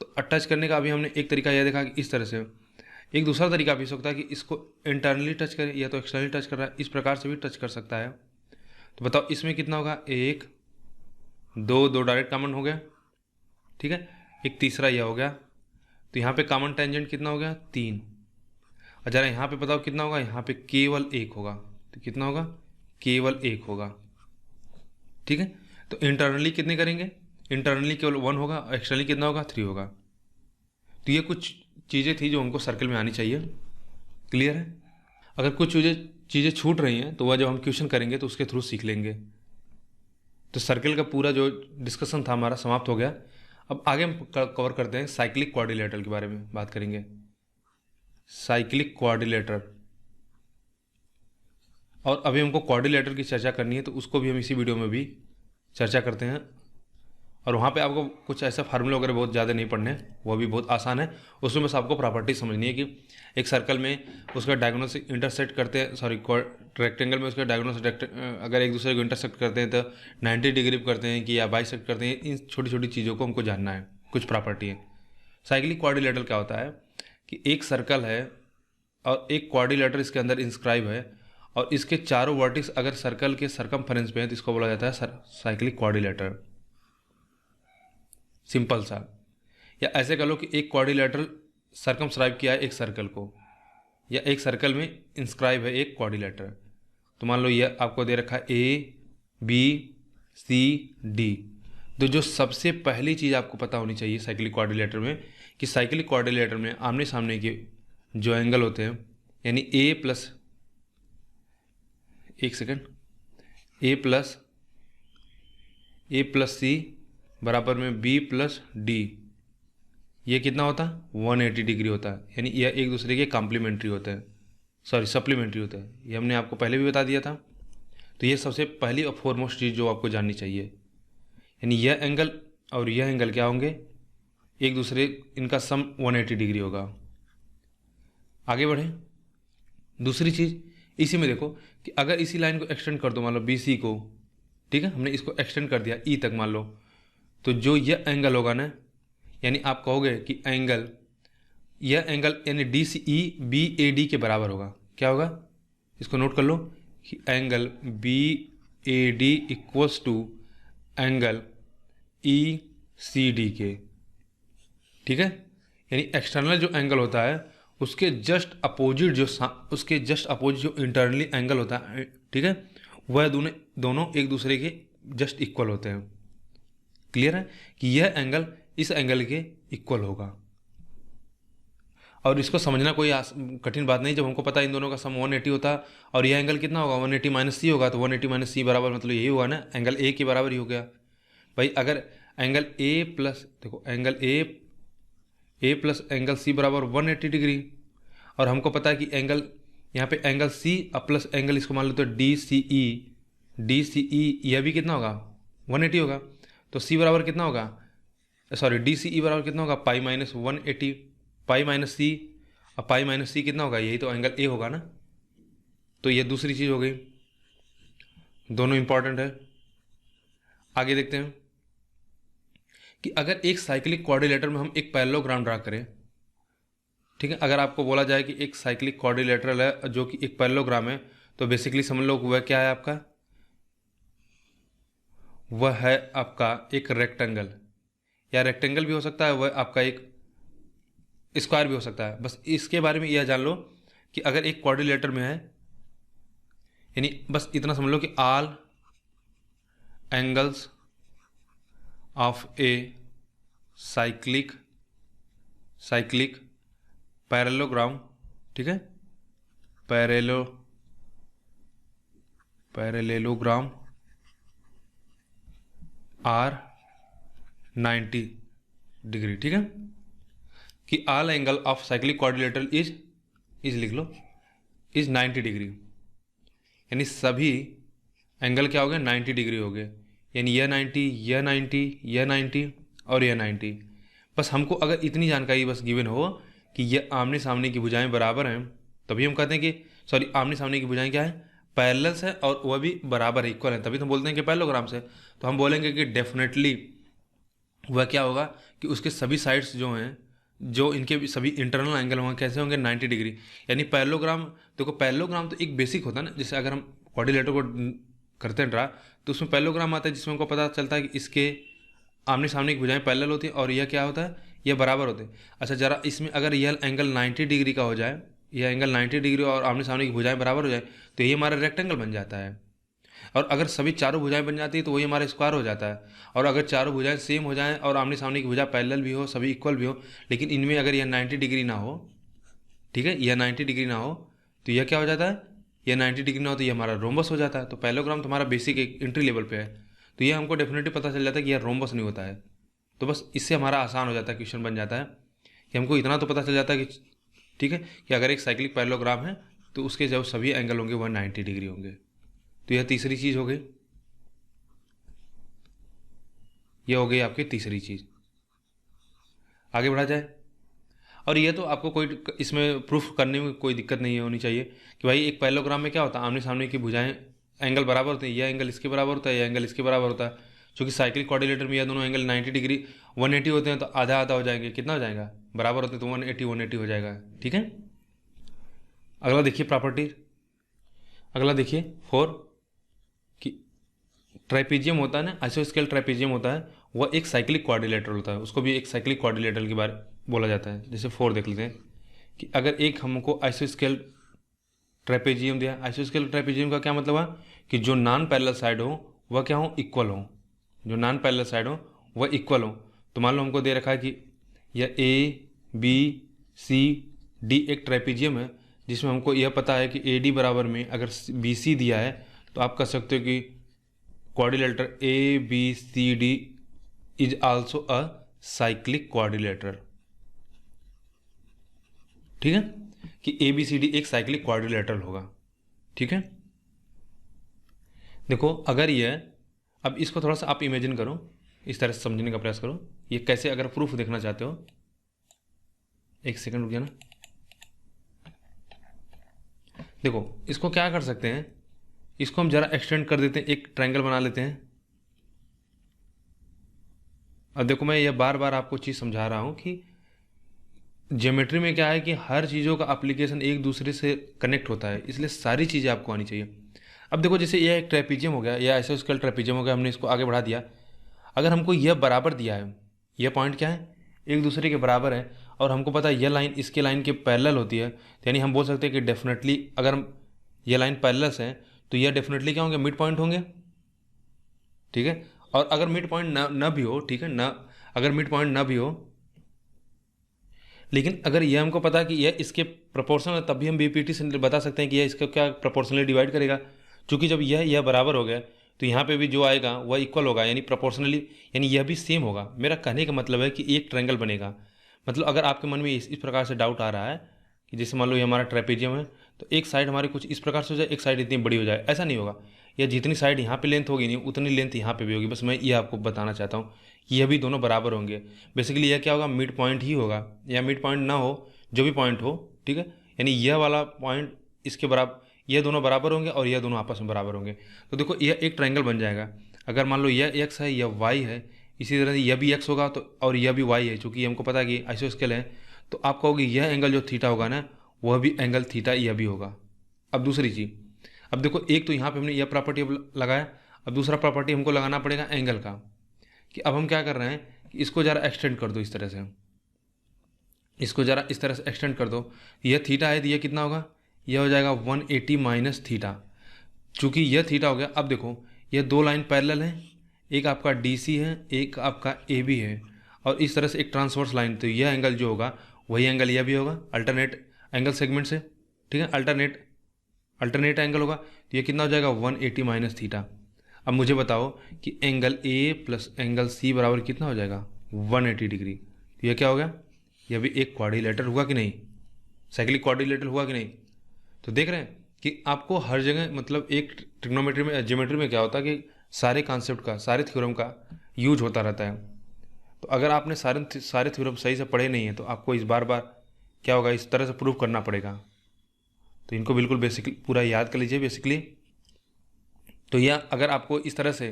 तो टच करने का अभी हमने एक तरीका यह देखा कि इस तरह से। एक दूसरा तरीका भी हो सकता है कि इसको इंटरनली टच करे या तो एक्सटर्नली टच कर रहा है, इस प्रकार से भी टच कर सकता है। तो बताओ इसमें कितना होगा, 1 2 डायरेक्ट कॉमन हो गया। ठीक है, एक तीसरा यह हो गया, तो यहाँ पे कॉमन टेंजेंट कितना हो गया 3। और जरा यहाँ पे बताओ कितना होगा, यहाँ पे केवल 1 होगा। तो कितना होगा, केवल 1 होगा। ठीक है, तो इंटरनली कितने करेंगे, इंटरनली केवल 1 होगा, और एक्सटर्नली कितना होगा 3 होगा। तो ये कुछ चीज़ें थी जो हमको सर्कल में आनी चाहिए। क्लियर है? अगर कुछ चीज़ें छूट रही हैं तो वह जब हम क्वेश्चन करेंगे तो उसके थ्रू सीख लेंगे। तो सर्कल का पूरा जो डिस्कशन था हमारा समाप्त हो गया। अब आगे हम कवर करते हैं साइक्लिक क्वाड्रिलेटरल के बारे में बात करेंगे। साइक्लिक क्वाड्रिलेटरल, और अभी हमको क्वाड्रिलेटरल की चर्चा करनी है, तो उसको भी हम इसी वीडियो में भी चर्चा करते हैं। और वहाँ पे आपको कुछ ऐसा फार्मूला वगैरह बहुत ज़्यादा नहीं पढ़ने, वो भी बहुत आसान है। उसमें बस आपको प्रॉपर्टी समझनी है कि एक सर्कल में उसका डायगोनल से इंटरसेक्ट करते हैं, सॉरी रेक्टेंगल में उसका डायगोनल से अगर एक दूसरे को इंटरसेक्ट करते हैं तो 90 डिग्री करते हैं कि या बाइसेक्ट करते हैं। इन छोटी छोटी चीज़ों को हमको जानना है, कुछ प्रॉपर्टी है। साइक्लिक क्वाड्रिलेटरल क्या होता है कि एक सर्कल है और एक क्वाड्रिलेटरल इसके अंदर इंस्क्राइब है, और इसके चारों वर्टिक्स अगर सर्कल के सरकमफेरेंस पे हैं तो इसको बोला जाता है साइक्लिक क्वाड्रिलेटरल। सिंपल सा। या ऐसे कह लो कि एक क्वाड्रिलेटरल सरकमस्क्राइब किया है एक सर्कल को, या एक सर्कल में इंस्क्राइब है एक क्वाड्रिलेटरल। तो मान लो ये आपको दे रखा है ABCD। तो जो सबसे पहली चीज़ आपको पता होनी चाहिए साइक्लिक क्वाड्रिलेटरल में, कि साइक्लिक क्वाड्रिलेटरल में आमने सामने के जो एंगल होते हैं, यानी A प्लस C बराबर में B प्लस D, ये कितना होता है 180 डिग्री होता है। यानी यह एक दूसरे के कॉम्प्लीमेंट्री होते हैं, सॉरी सप्लीमेंट्री होते हैं। ये हमने आपको पहले भी बता दिया था। तो ये सबसे पहली और फॉरमोस्ट चीज़ जो आपको जाननी चाहिए। यानी यह एंगल और यह एंगल क्या होंगे, एक दूसरे, इनका सम 180 डिग्री होगा। आगे बढ़ें, दूसरी चीज़ इसी में देखो कि अगर इसी लाइन को एक्सटेंड कर दो, मान लो BC को, ठीक है, हमने इसको एक्सटेंड कर दिया E तक मान लो, तो जो यह एंगल होगा ना, यानी आप कहोगे कि यह एंगल यानी DCE BAD के बराबर होगा। क्या होगा, इसको नोट कर लो कि angle BAD equals to angle ECD के। ठीक है, यानी एक्सटर्नल जो एंगल होता है उसके जस्ट अपोजिट जो इंटरनली एंगल होता है, ठीक है, वह दोनों एक दूसरे के जस्ट इक्वल होते हैं। क्लियर है कि यह एंगल इस एंगल के इक्वल होगा। और इसको समझना कोई कठिन बात नहीं, जब हमको पता है इन दोनों का सम 180 होता है और यह एंगल कितना होगा 180 माइनस C होगा, तो 180 माइनस C बराबर मतलब यही हुआ ना, एंगल A के बराबर ही हो गया भाई। अगर एंगल A प्लस, देखो angle A plus angle C बराबर 180 डिग्री, और हमको पता है कि एंगल यहाँ पे एंगल C प्लस एंगल इसको मान लो तो DCE यह भी कितना होगा 180 होगा। तो C बराबर कितना होगा, सॉरी DCE बराबर कितना होगा pi minus 180, pi minus C, और पाई माइनस C कितना होगा, यही तो एंगल A होगा ना। तो ये दूसरी चीज़ हो गई, दोनों इंपॉर्टेंट है। आगे देखते हैं कि अगर एक साइक्लिक क्वाड्रिलेटरल में हम एक पैरेललोग्राम ड्रा करें, ठीक है, अगर आपको बोला जाए कि एक साइक्लिक क्वाड्रिलेटरल है जो कि एक पैरेललोग्राम है, तो बेसिकली समझ लो वह क्या है आपका, वह है आपका एक रेक्टेंगल, या रेक्टेंगल भी हो सकता है, वह आपका एक स्क्वायर भी हो सकता है। बस इसके बारे में यह जान लो कि अगर एक क्वाड्रिलेटरल में है, यानी बस इतना समझ लो कि all angles of a cyclic parallelogram, ठीक है, पैरेललोग्राम आर 90 डिग्री। ठीक है, कि all angle of cyclic quadrilateral is लिख लो इज 90 डिग्री, यानी सभी एंगल क्या हो गए 90 डिग्री हो गए। यानी यह 90, यह 90, यह 90 और यह 90। बस हमको अगर इतनी जानकारी बस गिवन हो कि ये आमने सामने की भुजाएं बराबर हैं, तभी हम कहते हैं कि सॉरी आमने सामने की भुजाएं क्या है, पैरेलल्स है और वह भी बराबर इक्वल है, तभी तो हम बोलते हैं कि पैरेललोग्राम्स है। तो हम बोलेंगे कि डेफिनेटली वह क्या होगा कि उसके सभी साइड्स जो हैं, जो इनके भी सभी इंटरनल एंगल होंगे कैसे होंगे, 90 डिग्री। यानी पैरेललोग्राम, देखो पैरेललोग्राम तो एक बेसिक होता है ना, जैसे अगर हम क्वाड्रिलेटरल को करते हैं ड्रा, तो उसमें पैरेललोग्राम आता है जिसमें हमको पता चलता है कि इसके आमने सामने की भुजाएं पैरेलल होती है और यह क्या होता है, यह बराबर होते हैं। अच्छा जरा इसमें अगर यह एंगल 90 डिग्री का हो जाए, यह एंगल 90 डिग्री और आमने सामने की भुजाएं बराबर हो जाए, तो ये हमारा रेक्टेंगल बन जाता है। और अगर सभी चारों भुजाएं बन जाती है तो वही हमारा स्क्वायर हो जाता है। और अगर चारों भुजाएं सेम हो जाएं और आमने सामने की भुजा पैरेलल भी हो, सभी इक्वल भी हो, लेकिन इनमें अगर यह 90 डिग्री ना हो, ठीक है, यह 90 डिग्री ना हो, तो यह क्या हो जाता है, यह 90 डिग्री ना हो तो यह हमारा रोम्बस हो जाता है। तो पैरेललोग्राम तो हमारा बेसिक एक एंट्री लेवल पे है, तो यह हमको डेफिनेटली पता चल जाता है कि यह रोम्बस नहीं होता है। तो बस इससे हमारा आसान हो जाता है, क्वेश्चन बन जाता है कि हमको इतना तो पता चल जाता है कि ठीक है कि अगर एक साइक्लिक पैरेललोग्राम है तो उसके जो सभी एंगल होंगे वह 90 डिग्री होंगे। तो यह तीसरी चीज़ हो गई, यह हो गई आपकी तीसरी चीज़। आगे बढ़ा जाए। और ये तो आपको कोई इसमें प्रूफ करने में कोई दिक्कत नहीं होनी चाहिए कि भाई एक पैरेललोग्राम में क्या होता है, आमने सामने की भुजाएं एंगल बराबर होते हैं, यह एंगल इसके बराबर होता है, यह एंगल इसके बराबर होता है। क्योंकि साइक्लिक कोऑर्डिनेटर में यह दोनों एंगल 90 डिग्री 180 होते हैं, तो आधा आधा हो जाएंगे, कितना हो जाएगा, बराबर होते हैं तो 180 हो जाएगा। ठीक है, अगला देखिए प्रॉपर्टी, अगला देखिए 4 कि ट्राइपीजियम होता है ना, आइसोस्केल ट्राइपीजियम होता है, वह एक साइक्लिक कोऑर्डिनेटर होता है, उसको भी एक साइक्लिक कोऑर्डिनेटर के बारे बोला जाता है। जैसे 4 देख लेते हैं कि अगर एक हमको आइसोस्केल ट्राइपेजियम दिया, आइसोस्केल ट्राइपेजियम का क्या मतलब है कि जो नॉन पैरेलल साइड हो वह क्या हो, इक्वल हो, जो नॉन पैरेलल साइड हो वह इक्वल हो। तो मान लो हमको दे रखा है कि यह ए बी सी डी एक ट्राइपेजियम है जिसमें हमको यह पता है कि ए डी बराबर में अगर बी सी दिया है, तो आप कह सकते हो कि quadrilateral A B C D is also a cyclic quadrilateral. ठीक है, कि ए बी सी डी एक साइक्लिक क्वाड्रिलेटरल होगा। ठीक है, देखो अगर यह, अब इसको थोड़ा सा आप इमेजिन करो, इस तरह से समझने का प्रयास करो, ये कैसे अगर प्रूफ देखना चाहते हो, एक सेकंड रुक जाना। देखो इसको क्या कर सकते हैं, इसको हम जरा एक्सटेंड कर देते हैं, एक ट्रायंगल बना लेते हैं। अब देखो मैं यह बार बार आपको चीज़ समझा रहा हूँ कि ज्योमेट्री में क्या है कि हर चीज़ों का एप्लीकेशन एक दूसरे से कनेक्ट होता है, इसलिए सारी चीज़ें आपको आनी चाहिए। अब देखो जैसे यह एक ट्रेपीजियम हो गया, यह आइसोस्केल ट्रेपीजियम हो गया, हमने इसको आगे बढ़ा दिया। अगर हमको यह बराबर दिया है, यह पॉइंट क्या है, एक दूसरे के बराबर है, और हमको पता है यह लाइन इसके लाइन के पैरेलल होती है, तो यानी हम बोल सकते हैं कि डेफिनेटली अगर यह लाइन पैरेलल्स हैं तो यह डेफिनेटली क्या होंगे, मिड पॉइंट होंगे। ठीक है, और अगर मिड पॉइंट न भी हो, ठीक है ना, अगर मिड पॉइंट न भी हो, लेकिन अगर यह हमको पता है कि यह इसके प्रोपोर्शनल है, तब भी हम बीपीटी से बता सकते हैं कि यह इसका क्या प्रोपोर्शनली डिवाइड करेगा। क्योंकि जब यह बराबर हो गया तो यहाँ पे भी जो आएगा वह इक्वल होगा, यानी प्रोपोर्शनली, यानी यह भी सेम होगा। मेरा कहने का मतलब है कि एक ट्रायंगल बनेगा। मतलब अगर आपके मन में इस प्रकार से डाउट आ रहा है कि जैसे मान लो ये हमारा ट्रेपेजियम है, तो एक साइड हमारी कुछ इस प्रकार से हो जाए, एक साइड इतनी बड़ी हो जाए, ऐसा नहीं होगा। या जितनी साइड यहाँ पे लेंथ होगी नहीं उतनी लेंथ यहाँ पे भी होगी। बस मैं ये आपको बताना चाहता हूँ कि यह भी दोनों बराबर होंगे। बेसिकली यह क्या होगा, मिड पॉइंट ही होगा, या मिड पॉइंट ना हो, जो भी पॉइंट हो, ठीक है, यानी यह वाला पॉइंट इसके बराबर, यह दोनों बराबर होंगे और यह दोनों आपस में बराबर होंगे। तो देखो यह एक ट्रायंगल बन जाएगा। अगर मान लो यह एक्स है, यह वाई है, इसी तरह से यह भी एक्स होगा तो, और यह भी वाई है, चूँकि हमको पता है कि आइसोस्केल है, तो आप कहोगे यह एंगल जो थीटा होगा ना, वह भी एंगल थीटा यह भी होगा। अब दूसरी चीज़, अब देखो एक तो यहाँ पे हमने यह प्रॉपर्टी लगाया, अब दूसरा प्रॉपर्टी हमको लगाना पड़ेगा एंगल का, कि अब हम क्या कर रहे हैं कि इसको ज़रा एक्सटेंड कर दो इस तरह से, इसको ज़रा इस तरह से एक्सटेंड कर दो। यह थीटा है तो यह कितना होगा, यह हो जाएगा 180 माइनस थीटा। चूँकि यह थीटा हो गया, अब देखो यह दो लाइन पैरेलल है, एक आपका DC है, एक आपका AB है, और इस तरह से एक ट्रांसवर्स लाइन, तो यह एंगल जो होगा वही एंगल यह भी होगा, अल्टरनेट एंगल सेगमेंट से। ठीक है, अल्टरनेट एंगल होगा, तो यह कितना हो जाएगा 180 माइनस थीटा। अब मुझे बताओ कि angle A plus angle C बराबर कितना हो जाएगा, 180 डिग्री। तो यह क्या हो गया, यह भी एक क्वाड्रिलेटरल हुआ कि नहीं, साइक्लिक क्वाड्रिलेटरल हुआ कि नहीं। तो देख रहे हैं कि आपको हर जगह, मतलब एक ट्रिग्नोमेट्री में, ज्योमेट्री में क्या होता है कि सारे कॉन्सेप्ट का, सारे थ्योरम का यूज होता रहता है। तो अगर आपने सारे थ्योरम सही से पढ़े नहीं हैं तो आपको इस बार बार क्या होगा, इस तरह से प्रूव करना पड़ेगा। तो इनको बिल्कुल बेसिकली पूरा याद कर लीजिए बेसिकली। तो यह अगर आपको इस तरह से,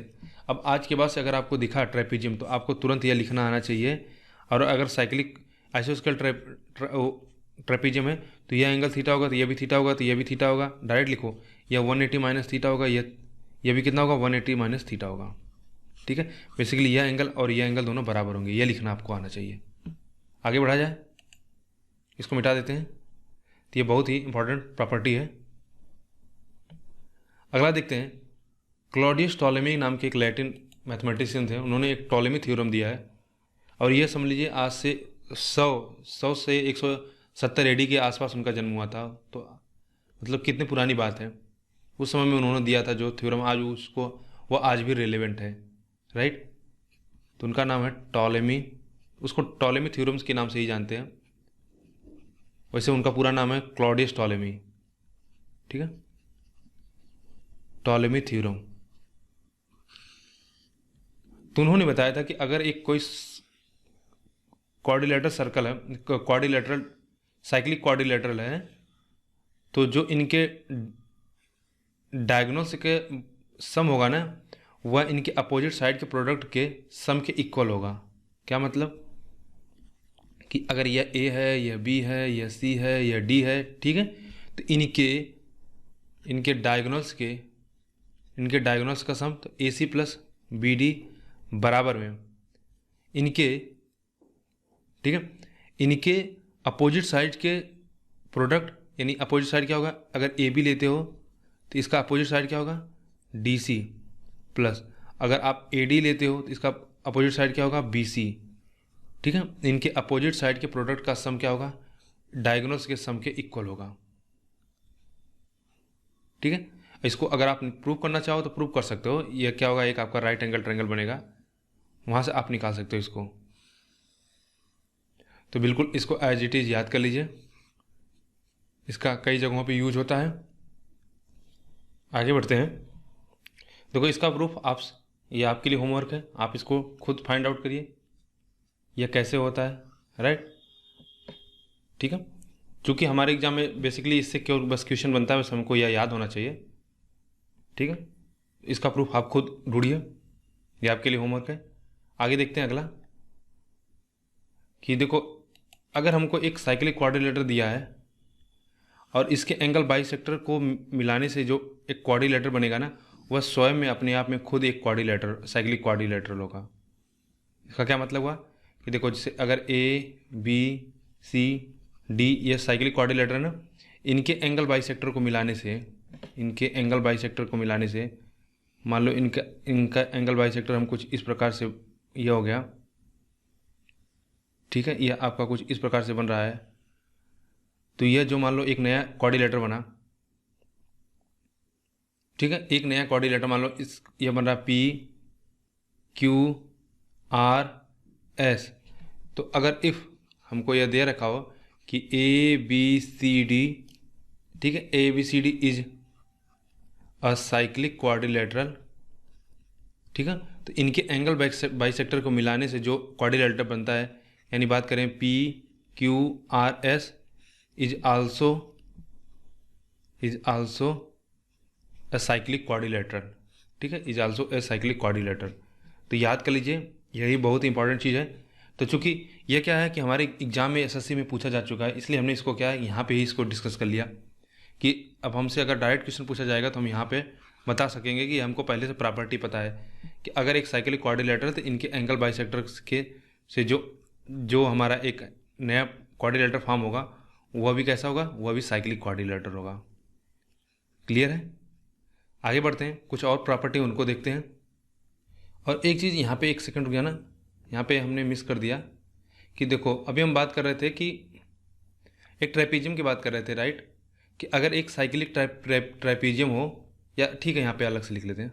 अब आज के बाद से अगर आपको दिखा ट्रेपीजियम तो आपको तुरंत यह लिखना आना चाहिए। और अगर साइक्लिक आइसोस्केल ट्रेपीजियम है तो यह एंगल थीटा होगा, तो यह भी थीटा होगा, तो यह भी थीटा होगा। डायरेक्ट लिखो, यह 180 माइनस थीटा होगा, यह भी कितना होगा, 180 माइनस थीटा होगा। ठीक है, बेसिकली यह एंगल और यह एंगल दोनों बराबर होंगे, यह लिखना आपको आना चाहिए। आगे बढ़ा जाए, इसको मिटा देते हैं। तो ये बहुत ही इंपॉर्टेंट प्रॉपर्टी है। अगला देखते हैं, क्लॉडियस टॉलेमी नाम के एक लैटिन मैथमेटिशियन थे, उन्होंने एक टॉलेमी थ्योरम दिया है। और यह समझ लीजिए आज से 100 से 170 एडी के आसपास उनका जन्म हुआ था। तो मतलब कितनी पुरानी बात है, उस समय में उन्होंने दिया था जो थ्योरम, आज उसको वो आज भी रिलेवेंट है, राइट। तो उनका नाम है टॉलेमी, उसको टॉलेमी थ्योरम्स के नाम से ही जानते हैं। वैसे उनका पूरा नाम है क्लॉडियस टॉलेमी, ठीक है, टॉलेमी थ्योरम। तो उन्होंने बताया था कि अगर एक कोई क्वाड्रिलेटरल सर्कल है, क्वाड्रिलेटरल साइक्लिक क्वाड्रिलेटरल है, तो जो इनके डायगोनल्स के सम होगा ना, वह इनके अपोजिट साइड के प्रोडक्ट के सम के इक्वल होगा। क्या मतलब कि अगर यह ए है, यह बी है, यह सी है, यह डी है, ठीक है, तो इनके डायगोनल्स का सम, तो ए सी प्लस बी डी बराबर में इनके, ठीक है, इनके अपोजिट साइड के प्रोडक्ट, यानी अपोजिट साइड क्या होगा, अगर ए बी लेते हो तो इसका अपोजिट साइड क्या होगा, डी सी प्लस, अगर आप ए डी लेते हो तो इसका अपोजिट साइड क्या होगा, बी सी। ठीक है, इनके अपोजिट साइड के प्रोडक्ट का सम क्या होगा, डायगोनल्स के सम के इक्वल होगा। ठीक है, इसको अगर आप प्रूव करना चाहो तो प्रूव कर सकते हो। यह क्या होगा, एक आपका राइट एंगल ट्रायंगल बनेगा, वहां से आप निकाल सकते हो इसको। तो बिल्कुल इसको एज इट इज याद कर लीजिए, इसका कई जगहों पे यूज होता है। आगे बढ़ते हैं, देखो इसका प्रूफ ये आपके लिए होमवर्क है, आप इसको खुद फाइंड आउट करिए यह कैसे होता है, राइट। ठीक है, चूँकि हमारे एग्जाम में बेसिकली इससे क्यों बस क्वेश्चन बनता है, बस हमको यह याद होना चाहिए। ठीक है, इसका प्रूफ आप खुद ढूंढिए, ये आपके लिए होमवर्क है। आगे देखते हैं अगला, कि देखो अगर हमको एक साइक्लिक क्वाड्रिलेटर दिया है और इसके एंगल बाइसेक्टर को मिलाने से जो एक क्वाड्रिलेटर बनेगा ना, वह स्वयं में अपने आप में खुद एक क्वाड्रिलेटर, साइक्लिक क्वाड्रिलेटर होगा। इसका क्या मतलब हुआ कि देखो जैसे अगर ए बी सी डी ये साइक्लिक क्वाड्रिलेटर है ना, इनके एंगल बाइसेक्टर को मिलाने से मान लो इनका एंगल बाइसेक्टर हम कुछ इस प्रकार से, यह हो गया, ठीक है, यह आपका कुछ इस प्रकार से बन रहा है। तो यह जो मान लो एक नया क्वाड्रिलेटर बना, ठीक है, एक नया क्वाड्रिलेटर मान लो यह बन रहा पी क्यू आर एस। तो अगर इफ हमको यह दे रखा हो कि ए बी सी डी, ठीक है, A B C D is a cyclic quadrilateral, ठीक है, तो इनके एंगल बाइसेक्टर को मिलाने से जो क्वाड्रिलेटर बनता है, यानी बात करें P Q R S is also a cyclic quadrilateral, ठीक है, is also a cyclic quadrilateral. तो याद कर लीजिए, यही बहुत इंपॉर्टेंट चीज़ है। तो चूंकि यह क्या है कि हमारे एग्जाम में एसएससी में पूछा जा चुका है, इसलिए हमने इसको क्या है यहाँ पे ही इसको डिस्कस कर लिया कि अब हमसे अगर डायरेक्ट क्वेश्चन पूछा जाएगा तो हम यहाँ पे बता सकेंगे कि हमको पहले से प्रॉपर्टी पता है कि अगर एक साइक्लिक क्वाड्रिलेटर है तो इनके एंगल बाइसेक्टर के से जो हमारा एक नया क्वाड्रिलेटर फॉर्म होगा वह भी कैसा होगा, वह भी साइक्लिक क्वाड्रिलेटर होगा। क्लियर है, आगे बढ़ते हैं, कुछ और प्रॉपर्टी उनको देखते हैं। और एक चीज़ यहाँ पे, एक सेकंड रुक गया ना, यहाँ पे हमने मिस कर दिया कि देखो अभी हम बात कर रहे थे कि एक ट्रेपीजियम की बात कर रहे थे, राइट, कि अगर एक साइक्लिक ट्रेपीजियम हो, या ठीक है यहाँ पे अलग से लिख लेते हैं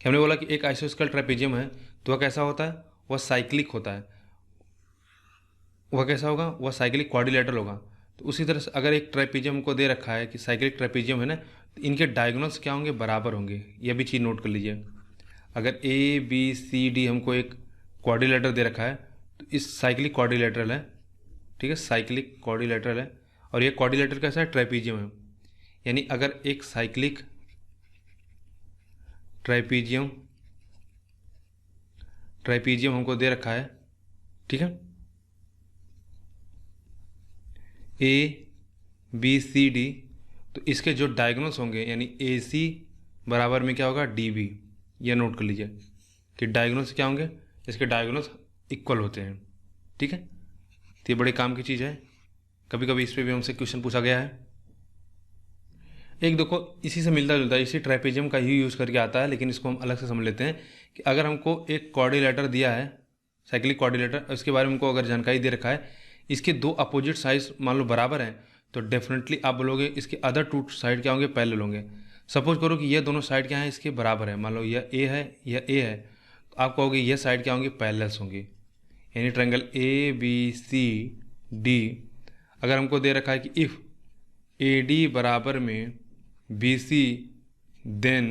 कि हमने बोला कि एक आइसोस्केल ट्रेपीजियम है तो वह कैसा होता है, वह साइक्लिक होता है। वह कैसा होगा, वह साइक्लिक क्वाड्रिलेटरल होगा। तो उसी तरह से अगर एक ट्रेपीजियम को दे रखा है कि साइक्लिक ट्रेपीजियम है ना, तो इनके डायगोनल्स क्या होंगे, बराबर होंगे। यह भी चीज़ नोट कर लीजिए। अगर ए बी सी डी हमको एक क्वाड्रिलेटर दे रखा है तो इस साइक्लिक क्वाड्रिलेटरल है, ठीक है, साइक्लिक क्वाड्रिलेटरल है। और ये क्वाड्रिलेटरल कैसा है, ट्राइपीजियम है। यानी अगर एक साइक्लिक ट्राइपीजियम हमको दे रखा है, ठीक है, ए बी सी डी, तो इसके जो डायगोनल्स होंगे यानी ए सी बराबर में क्या होगा, डी बी। यह नोट कर लीजिए कि डायगोनल्स क्या होंगे, इसके डायगोनल्स इक्वल होते हैं, ठीक है। तो ये बड़े काम की चीज़ है, कभी कभी इस पर भी हमसे क्वेश्चन पूछा गया है। एक देखो इसी से मिलता जुलता है, इसी ट्राइपेजियम का ही यूज़ करके आता है, लेकिन इसको हम अलग से समझ लेते हैं कि अगर हमको एक क्वाड्रिलेटर दिया है, साइक्लिक क्वाड्रिलेटर, उसके बारे में हमको अगर जानकारी दे रखा है, इसके दो अपोजिट साइड्स मान लो बराबर हैं, तो डेफिनेटली आप बोलोगे इसके अदर टू साइड क्या होंगे, पैरेलल होंगे। सपोज करो कि ये दोनों साइड क्या है, इसके बराबर है, मान लो यह ए है, यह ए है, तो आप कहोगे ये साइड क्या होंगी, पैरेलल्स होंगी। यानी triangle A B C D अगर हमको दे रखा है कि इफ़ ए डी बराबर में B C then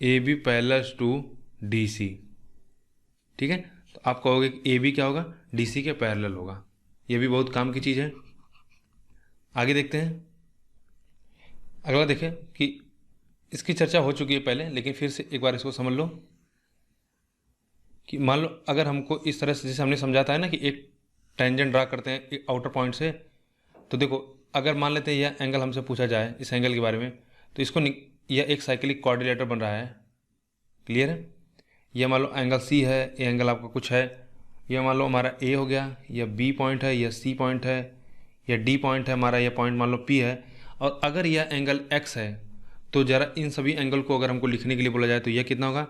A B parallels to D C, ठीक है। तो आप कहोगे कि ए बी क्या होगा, डी सी के पैरेलल होगा। ये भी बहुत काम की चीज़ है। आगे देखते हैं, अगला देखें कि इसकी चर्चा हो चुकी है पहले, लेकिन फिर से एक बार इसको समझ लो कि मान लो अगर हमको इस तरह से, जैसे हमने समझाता है ना कि एक टेंजेंट ड्रा करते हैं एक आउटर पॉइंट से, तो देखो अगर मान लेते हैं यह एंगल हमसे पूछा जाए, इस एंगल के बारे में, तो इसको यह एक साइक्लिक क्वाड्रिलेटर बन रहा है, क्लियर है। यह मान लो एंगल सी है, ये एंगल आपका कुछ है, यह मान लो हमारा ए हो गया, यह बी पॉइंट है, यह सी पॉइंट है, यह डी पॉइंट है हमारा, यह पॉइंट मान लो पी है। और अगर यह एंगल एक्स है, तो ज़रा इन सभी एंगल को अगर हमको लिखने के लिए बोला जाए तो यह कितना होगा,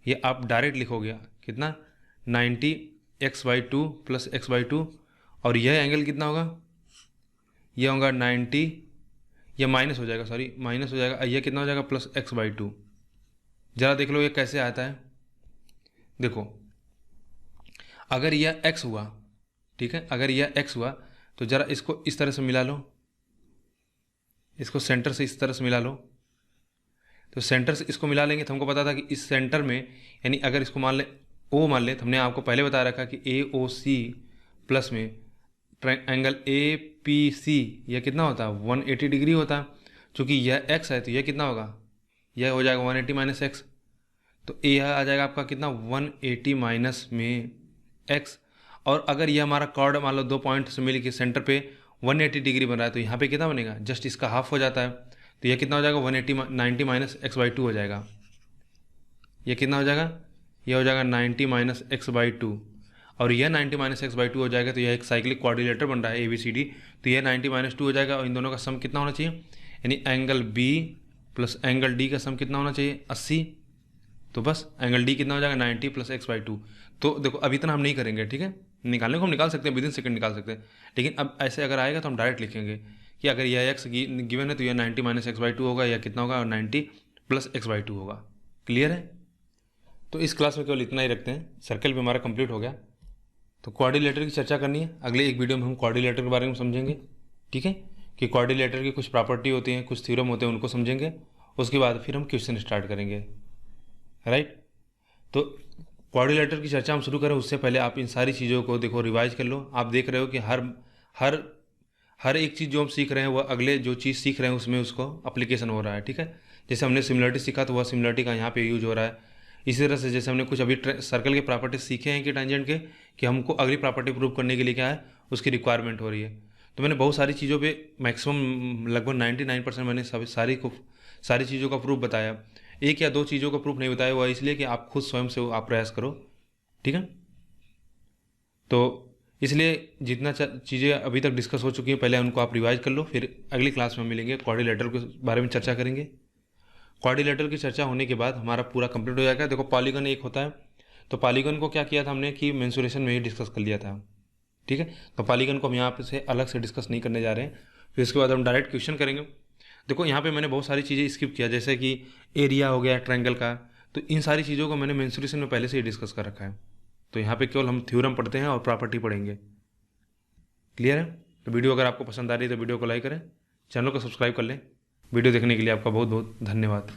ये आप डायरेक्ट लिखोगे कितना, 90x/2 प्लस x/2। और यह एंगल कितना होगा, यह होगा 90, यह माइनस हो जाएगा, सॉरी माइनस हो जाएगा, यह कितना हो जाएगा, प्लस x/2। ज़रा देख लो ये कैसे आता है। देखो अगर यह x हुआ, ठीक है, अगर यह x हुआ तो ज़रा इसको इस तरह से मिला लो, इसको सेंटर से इस तरह से मिला लो। तो सेंटर से इसको मिला लेंगे तो हमको पता था कि इस सेंटर में, यानी अगर इसको मान ले O मान ले, तो हमने आपको पहले बता रखा कि AOC प्लस में एंगल APC यह कितना होता है, 180 डिग्री होता है। चूँकि यह x है तो यह कितना होगा, यह हो जाएगा 180 माइनस एक्स। तो यह आ जाएगा आपका कितना, 180 माइनस में x। और अगर यह हमारा कॉर्ड मान लो दो पॉइंट से मिल के सेंटर पे 180 डिग्री बन रहा है, तो यहाँ पे कितना बनेगा, जस्ट इसका हाफ हो जाता है। तो यह कितना हो जाएगा, 90 माइनस x/2 हो जाएगा। यह कितना हो जाएगा, यह हो जाएगा 90 माइनस x/2। और यह 90 माइनस x/2 हो जाएगा, तो यह एक साइक्लिक क्वाड्रिलेटर बन रहा है ABCD। तो यह 90 माइनस 2 हो जाएगा, और इन दोनों का सम कितना होना चाहिए, यानी angle B plus angle D का सम कितना होना चाहिए, 80। तो बस एंगल D कितना हो जाएगा, 90 प्लस x/2। तो देखो अब इतना हम नहीं करेंगे, ठीक है, निकालने को हम निकाल सकते हैं, विदिन सेकंड निकाल सकते हैं, लेकिन अब ऐसे अगर आएगा तो हम डायरेक्ट लिखेंगे कि अगर यह x गिवन है तो यह 90 माइनस x/2 होगा, या कितना होगा, 90 प्लस x/2 होगा। क्लियर है। तो इस क्लास में केवल इतना ही रखते हैं, सर्कल भी हमारा कंप्लीट हो गया। तो क्वाड्रिलेटर की चर्चा करनी है, अगले एक वीडियो में हम क्वाड्रिलेटर के बारे में समझेंगे, ठीक है, कि क्वाड्रिलेटर की कुछ प्रॉपर्टी होती हैं, कुछ थ्योरम होते हैं, उनको समझेंगे। उसके बाद फिर हम क्वेश्चन स्टार्ट करेंगे, राइट। तो क्वाड्रिलेटर की चर्चा हम शुरू करें उससे पहले आप इन सारी चीज़ों को देखो, रिवाइज कर लो। आप देख रहे हो कि हर एक चीज़ जो हम सीख रहे हैं वह अगले जो चीज़ सीख रहे हैं उसमें उसको अप्लीकेशन हो रहा है, ठीक है। जैसे हमने सिमिलरिटी सीखा तो वह सिमिलरिटी का यहाँ पे यूज हो रहा है। इसी तरह से जैसे हमने कुछ अभी सर्कल के प्रॉपर्टी सीखे हैं कि टेंजेंट के, कि हमको अगली प्रॉपर्टी प्रूव करने के लिए क्या है, उसकी रिक्वायरमेंट हो रही है। तो मैंने बहुत सारी चीज़ों पे मैक्सिमम लगभग 99% मैंने सारी चीज़ों का प्रूफ बताया। एक या दो चीज़ों का प्रूफ नहीं बताया हुआ, इसलिए कि आप खुद स्वयं से आप प्रयास करो, ठीक है। तो इसलिए जितना चीज़ें अभी तक डिस्कस हो चुकी हैं पहले उनको आप रिवाइज कर लो, फिर अगली क्लास में मिलेंगे, क्वाड्रिलेटर के बारे में चर्चा करेंगे। क्वाड्रिलेटर की चर्चा होने के बाद हमारा पूरा कंप्लीट हो जाएगा। देखो पॉलीगन एक होता है, तो पॉलीगन को क्या किया था हमने कि मेंसुरेशन में ही डिस्कस कर लिया था, ठीक है। तो पॉलीगन को हम यहाँ पे से अलग से डिस्कस नहीं करने जा रहे हैं। फिर इसके बाद हम डायरेक्ट क्वेश्चन करेंगे। देखो यहाँ पे मैंने बहुत सारी चीज़ें स्किप किया, जैसे कि एरिया हो गया ट्रायंगल का, तो इन सारी चीज़ों को मैंने मेंसुरेशन में पहले से ही डिस्कस कर रखा है। तो यहाँ पे केवल हम थ्योरम पढ़ते हैं और प्रॉपर्टी पढ़ेंगे। क्लियर है। तो वीडियो अगर आपको पसंद आ रही है तो वीडियो को लाइक करें, चैनल को सब्सक्राइब कर लें। वीडियो देखने के लिए आपका बहुत बहुत धन्यवाद।